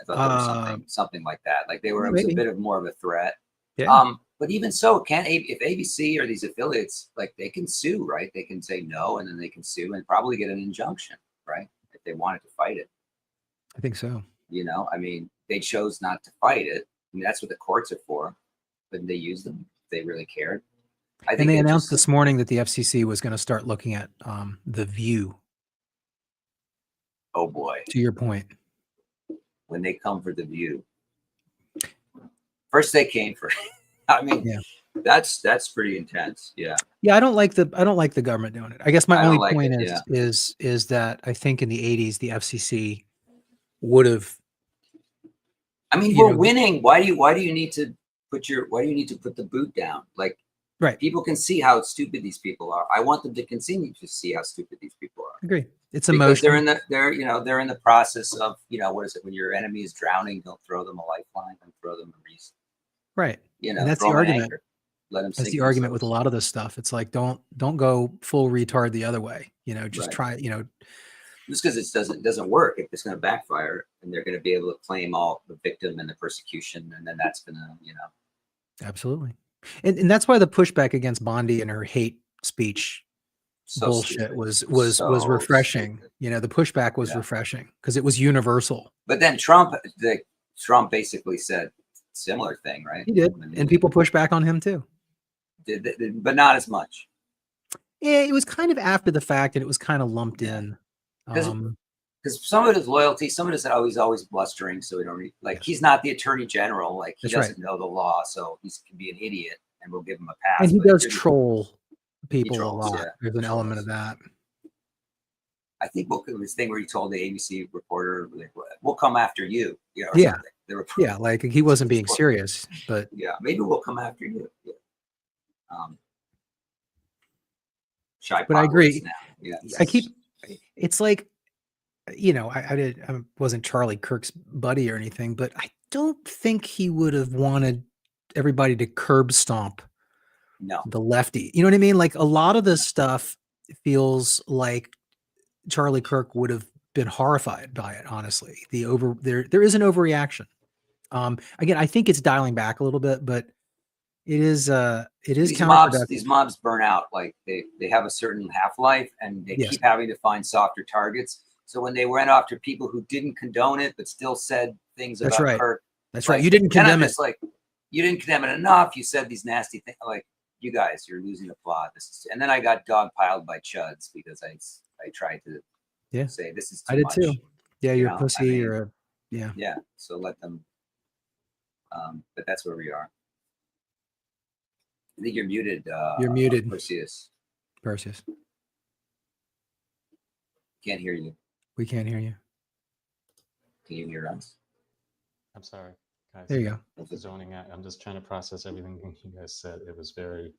I thought there was something like that. Like it was a bit of more of a threat. Yeah. But even so, if ABC or these affiliates, like they can sue, right? They can say no, and then they can sue and probably get an injunction, right? If they wanted to fight it. I think so. I mean, they chose not to fight it. I mean, that's what the courts are for. But they use them if they really cared. I think and they announced this morning that the FCC was going to start looking at The View. Oh boy. To your point. When they come for The View. First they came for I mean, that's pretty intense. Yeah. Yeah, I don't like the government doing it. I guess my only point is that I think in the 80s the FCC would have. I mean, we're winning. Why do you need to put the boot down? Like, right. People can see how stupid these people are. I want them to continue to see how stupid these people are. I agree. It's because emotional. they're in the process of, what is it? When your enemy is drowning, don't throw them a lifeline, don't throw them a reason. Right. And that's the argument. Let them that's the argument with a lot of this stuff. It's like, don't go full retard the other way. Just try, just because it doesn't work, if it's going to backfire, and they're going to be able to claim all the victim and the persecution, and then that's going to, Absolutely. And that's why the pushback against Bondi and her hate speech bullshit was refreshing. Stupid. The pushback was refreshing because it was universal. But then Trump basically said similar thing, right? He did, and people pushed back on him too. But not as much. Yeah, it was kind of after the fact, and it was kind of lumped in. Because some of it is loyalty, some of it is he's always blustering, so we don't he's not the attorney general, like he doesn't know the law, so he can be an idiot, and we'll give him a pass. And he does troll people a lot. Yeah, there's an element of that. I think this thing where he told the ABC reporter, like, "We'll come after you." Yeah, like he wasn't being serious, but maybe we'll come after you. Yeah. But I agree. Now. Yeah, it's like, I wasn't Charlie Kirk's buddy or anything, but I don't think he would have wanted everybody to curb stomp the lefty. You know what I mean? Like a lot of this stuff feels like Charlie Kirk would have been horrified by it. Honestly, there is an overreaction. Again, I think it's dialing back a little bit, but it is counterproductive. These mobs burn out. Like they have a certain half-life, and they Yes. keep having to find softer targets. So when they went after people who didn't condone it but still said things That's about right. Kirk, That's like, right. You didn't then I'm condemn it. just like, you didn't condemn it enough. You said these nasty things. Like, you guys, you're losing the plot. And then I got dogpiled by chuds because I tried to say this is too I did much. too. Yeah, you you're know? a pussy. I mean, You're a yeah. So let them. But that's where we are. I think you're muted. You're muted, Perseus. Can't hear you. We can't hear you. Can you hear us? I'm sorry, guys. There you go. The zoning out. I'm just trying to process everything you guys said. It was very.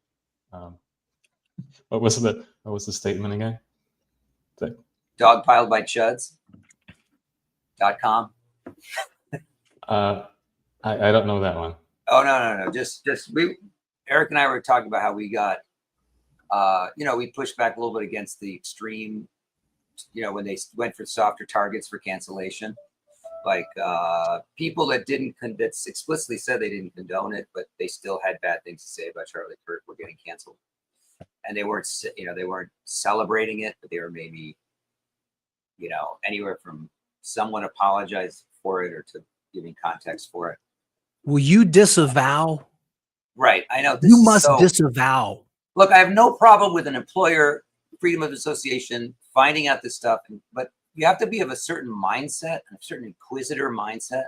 What was the statement again? Dogpiled by chuds.com. I don't know that one. Oh no. Just Eric and I were talking about how we got we pushed back a little bit against the extreme, when they went for softer targets for cancellation. Like people that that explicitly said they didn't condone it, but they still had bad things to say about Charlie Kirk were getting canceled. And they weren't celebrating it, but they were maybe, anywhere from someone apologized for it or to giving context for it. Will you disavow? Right. I know. You must disavow. Look, I have no problem with an employer, freedom of association, finding out this stuff, but you have to be of a certain mindset, a certain inquisitor mindset,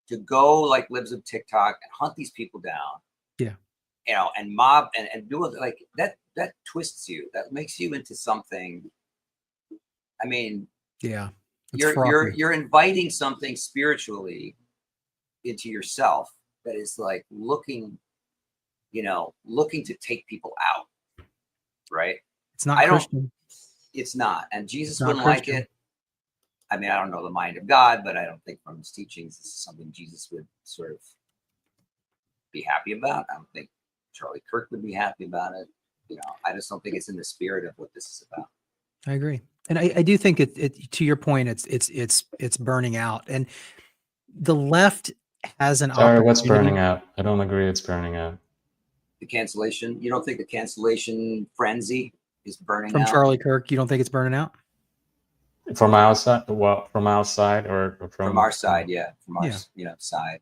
to go like libs of TikTok and hunt these people down. Yeah. And mob and do it like that. That twists you. That makes you into something. I mean, yeah, you're inviting something spiritually into yourself that is like looking to take people out. Right. It's not Christian. It's not. And Jesus wouldn't like it. I mean, I don't know the mind of God, but I don't think from his teachings this is something Jesus would sort of be happy about. I don't think Charlie Kirk would be happy about it. I just don't think it's in the spirit of what this is about. I agree. And I do think it to your point, it's burning out. And the left has an Sorry, what's burning out? I don't agree it's burning out. The cancellation. You don't think the cancellation frenzy is burning from out? Charlie Kirk? You don't think it's burning out? From outside? Well, from outside or from our side, yeah. From our side.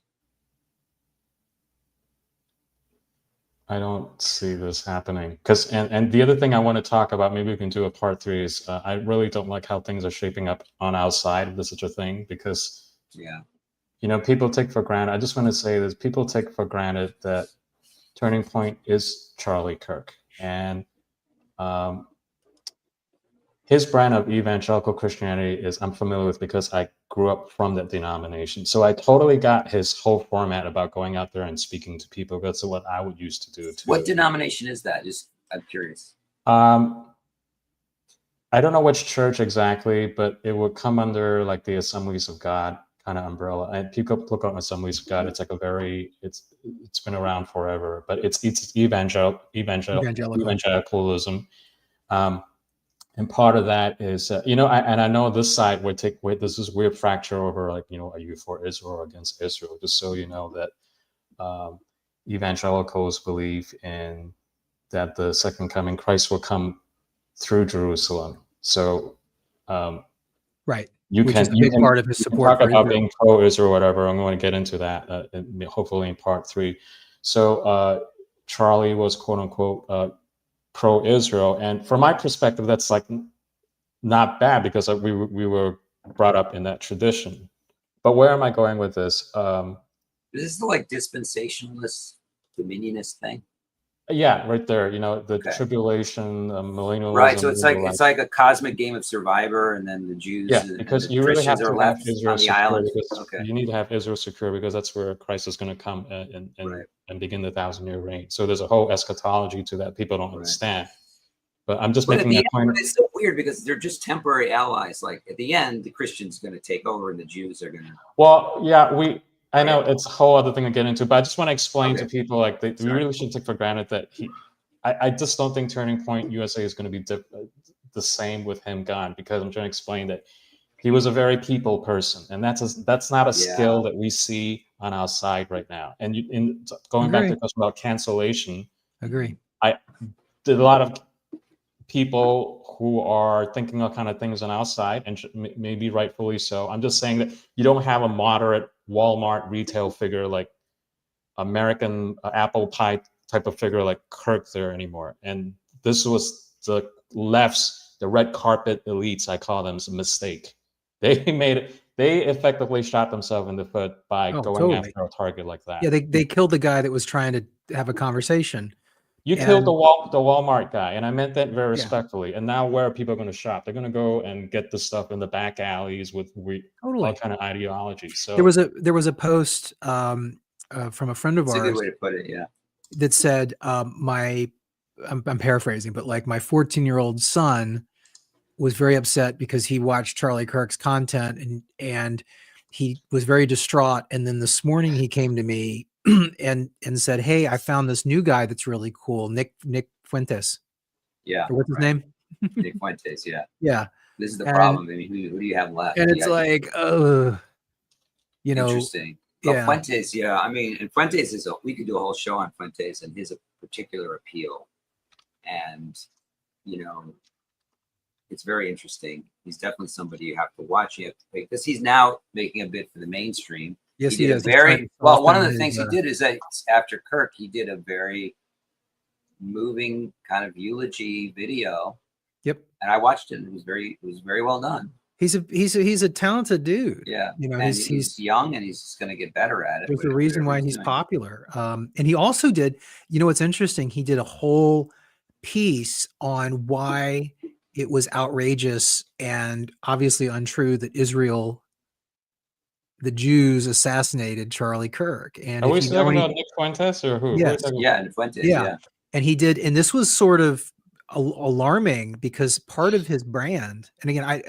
I don't see this happening because, and the other thing I want to talk about, maybe we can do a part 3, is I really don't like how things are shaping up on outside of such a thing because, people take for granted. I just want to say this: people take for granted that Turning Point is Charlie Kirk, and his brand of evangelical Christianity is I'm familiar with because I grew up from that denomination. So I totally got his whole format about going out there and speaking to people. That's what I would used to do too. What denomination is that? I'm curious. I don't know which church exactly, but it would come under like the Assemblies of God kind of umbrella. And people look up Assemblies of God. It's like it's been around forever, but it's evangelicalism. And part of that is, and I know this side would this is weird fracture over like, are you for Israel or against Israel? Just so you know that evangelicals believe in that the second coming Christ will come through Jerusalem. So, right. You Which can, is a big part of his support talk about being pro-Israel or whatever. I'm going to get into that hopefully in part 3. So Charlie was quote unquote pro-Israel, and from my perspective, that's like not bad because we were brought up in that tradition. But where am I going with this? Is this the like dispensationalist, dominionist thing? Yeah, right there. The tribulation, millennialism. Right. So it's like a cosmic game of Survivor, and then the Jews. Yeah, because you really have to have Israel secure because okay. You need to have Israel secure because that's where Christ is going to come and begin the 1,000-year reign. So there's a whole eschatology to that people don't understand. But I'm just making that point. It's so weird because they're just temporary allies. Like at the end, the Christians are going to take over, and the Jews are going to. Well, yeah, I know it's a whole other thing to get into, but I just want to explain to people like we really shouldn't take for granted that I just don't think Turning Point USA is going to be the same with him gone, because I'm trying to explain that He was a very people person, and that's not a Yeah. skill that we see on our side right now. And going back to Agree. the question about cancellation, Agree. I did a lot of people who are thinking of kind of things on our side, and maybe rightfully so. I'm just saying that you don't have a moderate Walmart retail figure like American apple pie type of figure like Kirk there anymore. And this was the left's, the red carpet elites, I call them, a mistake. They they effectively shot themselves in the foot by Oh, going totally. after a target like that. Yeah, they killed the guy that was trying to have a conversation. You killed And the Walmart guy, and I meant that very yeah, respectfully. And now where are people going to shop? They're going to go and get the stuff in the back alleys with all totally. kind of ideologies. So There was a post from a friend of It's a good ours way to put it. Yeah. that said, I'm paraphrasing, but like my 14-year-old son was very upset because he watched Charlie Kirk's content and he was very distraught. And then this morning he came to me and said, "Hey, I found this new guy that's really cool, Nick Fuentes, Yeah. or what's his right. name?" Nick Fuentes. Yeah. Yeah, This is the and problem. I mean, who do you have left? and it's Yeah, like, oh, you know, interesting. Well, yeah, Fuentes, yeah. I mean, and Fuentes we could do a whole show on Fuentes and his particular appeal. And, you know, it's very interesting. He's definitely somebody you have to watch. You have to pay because he's now making a bid for the mainstream. yes, he did is. a He's trying very to well. One of soften the things his, he did is that after Kirk, he did a very moving kind of eulogy video, Yep, and I watched it. And it was very well done. he's a talented dude. Yeah, You know, and he's he's young, and he's just going to get better at it. there's a reason why he's popular. And he also did, you know, what's interesting, he did a whole piece on why it was outrageous and obviously untrue that the Jews assassinated Charlie Kirk. And are we if you know talking any, about Nick Fuentes or who? Who are you yes, talking Yeah, and Fuentes. yeah. Yeah, And he did, and this was sort of alarming because part of his brand, and again, I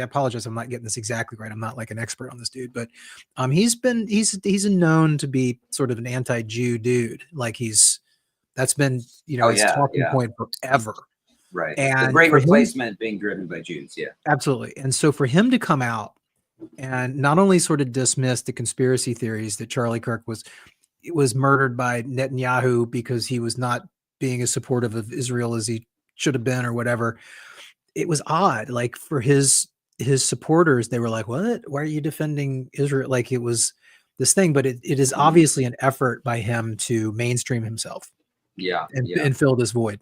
apologize, I'm not getting this exactly right. I'm not like an expert on this dude, but he's known to be sort of an anti-Jew dude. Like that's been, you know, Oh, his yeah, talking yeah. point forever. right. The And great for him, replacement being driven by Jews. Yeah, absolutely. And so for him to come out and not only sort of dismiss the conspiracy theories that Charlie Kirk was murdered by Netanyahu because he was not being as supportive of Israel as he should have been or whatever. It was odd. Like for his supporters, they were like, "What? Why are you defending Israel?" Like it was this thing, but it is obviously an effort by him to mainstream himself yeah, and fill this void.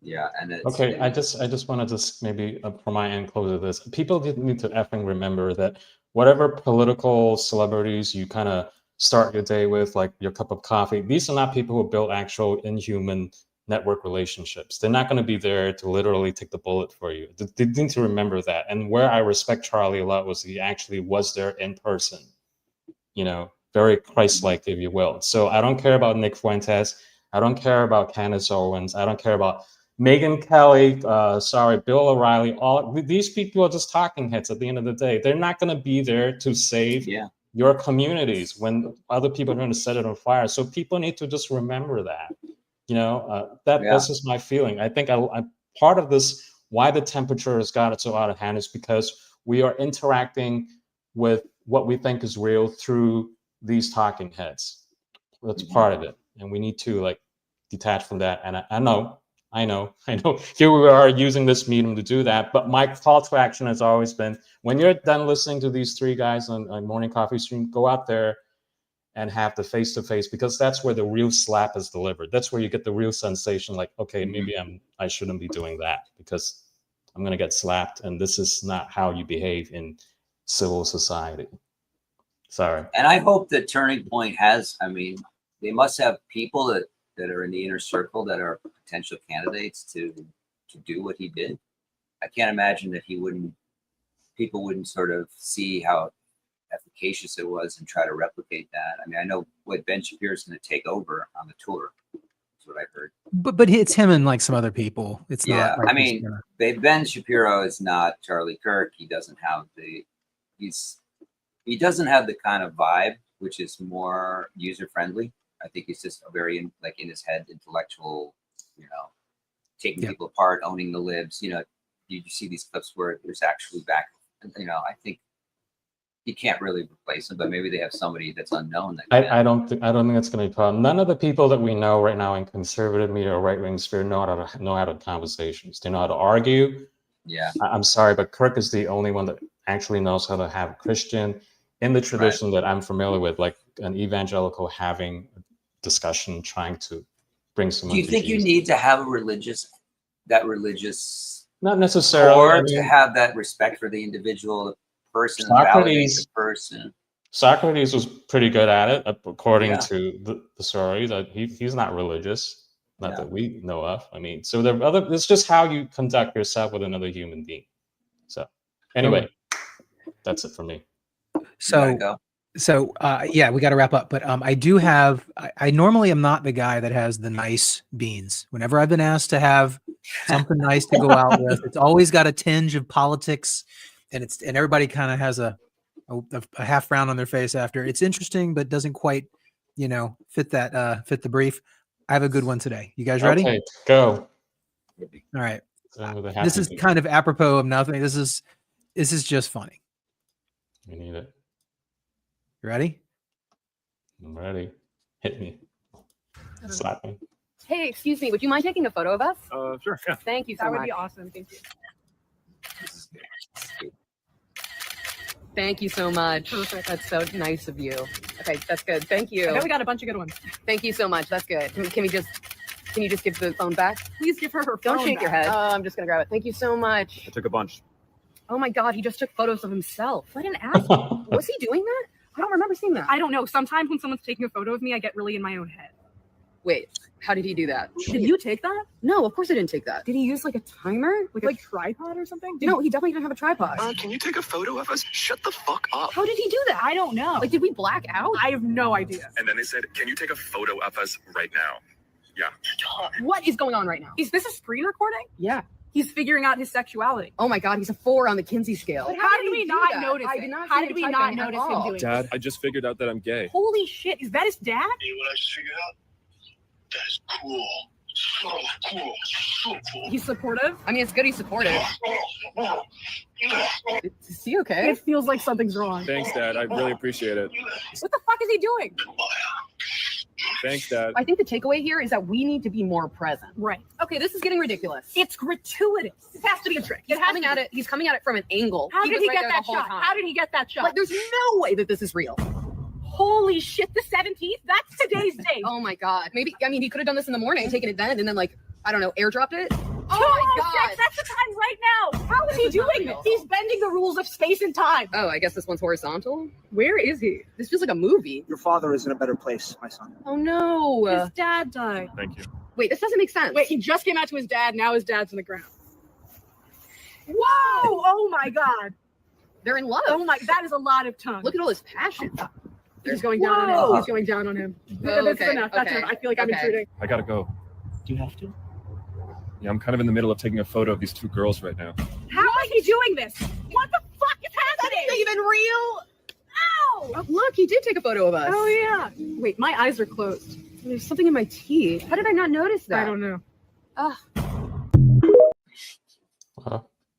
yeah. And it's Okay, I just want to just maybe from my end close with this. People need to effing remember that whatever political celebrities you kind of start your day with, like your cup of coffee, these are not people who build actual inhuman network relationships. They're not going to be there to literally take the bullet for you. They need to remember that. And where I respect Charlie a lot was he actually was there in person, you know, very Christ-like, if you will. So I don't care about Nick Fuentes. I don't care about Candace Owens. I don't care about Megyn Kelly. Bill O'Reilly. All these people are just talking heads at the end of the day. They're not going to be there to save your communities when other people are going to set it on fire. So people need to just remember that. You know, that's just my feeling. I think I'm part of this. Why the temperature has got so out of hand is because we are interacting with what we think is real through these talking heads. That's part of it, and we need to like detach from that. And I know. Here we are using this medium to do that. But my call to action has always been: when you're done listening to these three guys on Morning Coffee Stream, go out there and have the face-to-face, because that's where the real slap is delivered. That's where you get the real sensation. Like, okay, maybe I shouldn't be doing that because I'm going to get slapped, and this is not how you behave in civil society. Sorry. And I hope that Turning Point has, I mean, they must have people that are in the inner circle that are potential candidates to do what he did. I can't imagine that people wouldn't sort of see how efficacious it was and try to replicate that. I mean, I know what Ben Shapiro is going to take over on the tour. That's what I've heard. But it's him and like some other people. It's not. Like I mean, Ben Shapiro is not Charlie Kirk. He doesn't have he doesn't have the kind of vibe which is more user friendly. I think he's just a very in his head intellectual, you know, taking people apart, owning the libs. You know, you see these clips where there's actually back. I think you can't really replace them, but maybe they have somebody that's unknown. That I don't think that's going to be a problem. None of the people that we know right now in conservative media or right wing sphere know how to have conversations. They know how to argue. Yeah. I'm sorry, but Kirk is the only one that actually knows how to have Christian in the tradition that I'm familiar with, like an evangelical having a discussion, trying to bring someone. Do you think you need to have a religious? Not necessarily. Or to have that respect for the individual person, and validate the person. Socrates was pretty good at it, according to the story. That he's not religious, not that we know of. I mean, so it's just how you conduct yourself with another human being. So, anyway, that's it for me. So, yeah, we got to wrap up. But I do have. I normally am not the guy that has the nice beans. Whenever I've been asked to have something nice to go out with, it's always got a tinge of politics, and everybody kind of has a half frown on their face after. It's interesting, but doesn't quite, fit the brief. I have a good one today. You guys ready? Okay, go. All right. This is kind of apropos of nothing. This is just funny. We need it. You ready? I'm ready. Hit me. Slap me. Hey, excuse me. Would you mind taking a photo of us? Sure. Yeah. Thank you so much. That would be awesome. Thank you. Thank you so much. Perfect. That's so nice of you. Okay, that's good. Thank you. I bet we got a bunch of good ones. Thank you so much. That's good. Can you just give the phone back? Please give her phone. Don't shake your back. head. I'm just gonna grab it. Thank you so much. I took a bunch. Oh my God, he just took photos of himself. What an asshole. Was he doing that? I don't remember seeing that. I don't know. Sometimes when someone's taking a photo of me, I get really in my own head. Wait, how did he do that? Did you take that? No, of course I didn't take that. Did he use like a timer? Like a tripod or something? No, he definitely didn't have a tripod. Can you take a photo of us? Shut the fuck up. How did he do that? I don't know. Like, did we black out? I have no idea. And then they said, can you take a photo of us right now? Yeah. What is going on right now? Is this a screen recording? Yeah. He's figuring out his sexuality. Oh my God, he's a 4 on the Kinsey scale. But how did we not notice I it? did not How see did him we typing not at notice him all. doing Dad, I just figured out that I'm gay. Holy shit, is that his dad? You know what I just figured out? That is cool. So cool. So cool. He's supportive? I mean, it's good he's supportive. Is he okay? It feels like something's wrong. Thanks, Dad. I really appreciate it. What the fuck is he doing? Thanks, Dad. I think the takeaway here is that we need to be more present. Right. Okay, this is getting ridiculous. It's gratuitous. This has to be a trick. He's coming at it. He's coming at it from an angle. How did was he right get there that the whole shot? time. How did he get that shot? Like, there's no way that this is real. Holy shit, the 17th? That's today's date. Oh my God. Maybe, I mean, he could have done this in the morning, taken it then, and then, like, I don't know, airdropped it. Oh my God. That's the time right now. How is he This is not doing real. this? He's bending the rules of space and time. Oh, I guess this one's horizontal. Where is he? This feels like a movie. Your father is in a better place, my son. Oh no. His dad died. Thank you. Wait, this doesn't make sense. Wait, he just came out to his dad. Now his dad's on the ground. Whoa! Oh my God. They're in love. Oh my, that is a lot of tongue. Look at all this passion. He's going down on Whoa. him. He's going down on him. Oh, That's okay, enough. That's okay, enough. I feel like I'm okay. intruding. I gotta go. Do you have to? Yeah, I'm kind of in the middle of taking a photo of these two girls right now. How is he doing this? What the fuck is happening? Even real? Ow! Oh, look, he did take a photo of us. Oh yeah. Wait, my eyes are closed. There's something in my teeth. How did I not notice that? I don't know.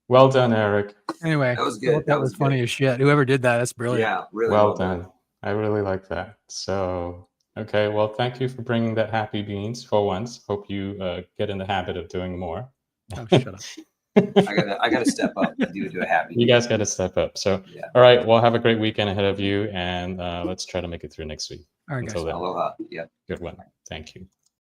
Well done, Eric. Anyway, That was good. That was funny as shit. Whoever did that, that's brilliant. Yeah, really Well done. I really like that. So, okay. Well, thank you for bringing that happy beans for once. Hope you get in the habit of doing more. Oh, shut up. I gotta step up and do a happy. You guys got to step up. So, Yeah. all right. Well, have a great weekend ahead of you, and let's try to make it through next week. All right, guys. Until then, Aloha. Yeah. good one. Thank you.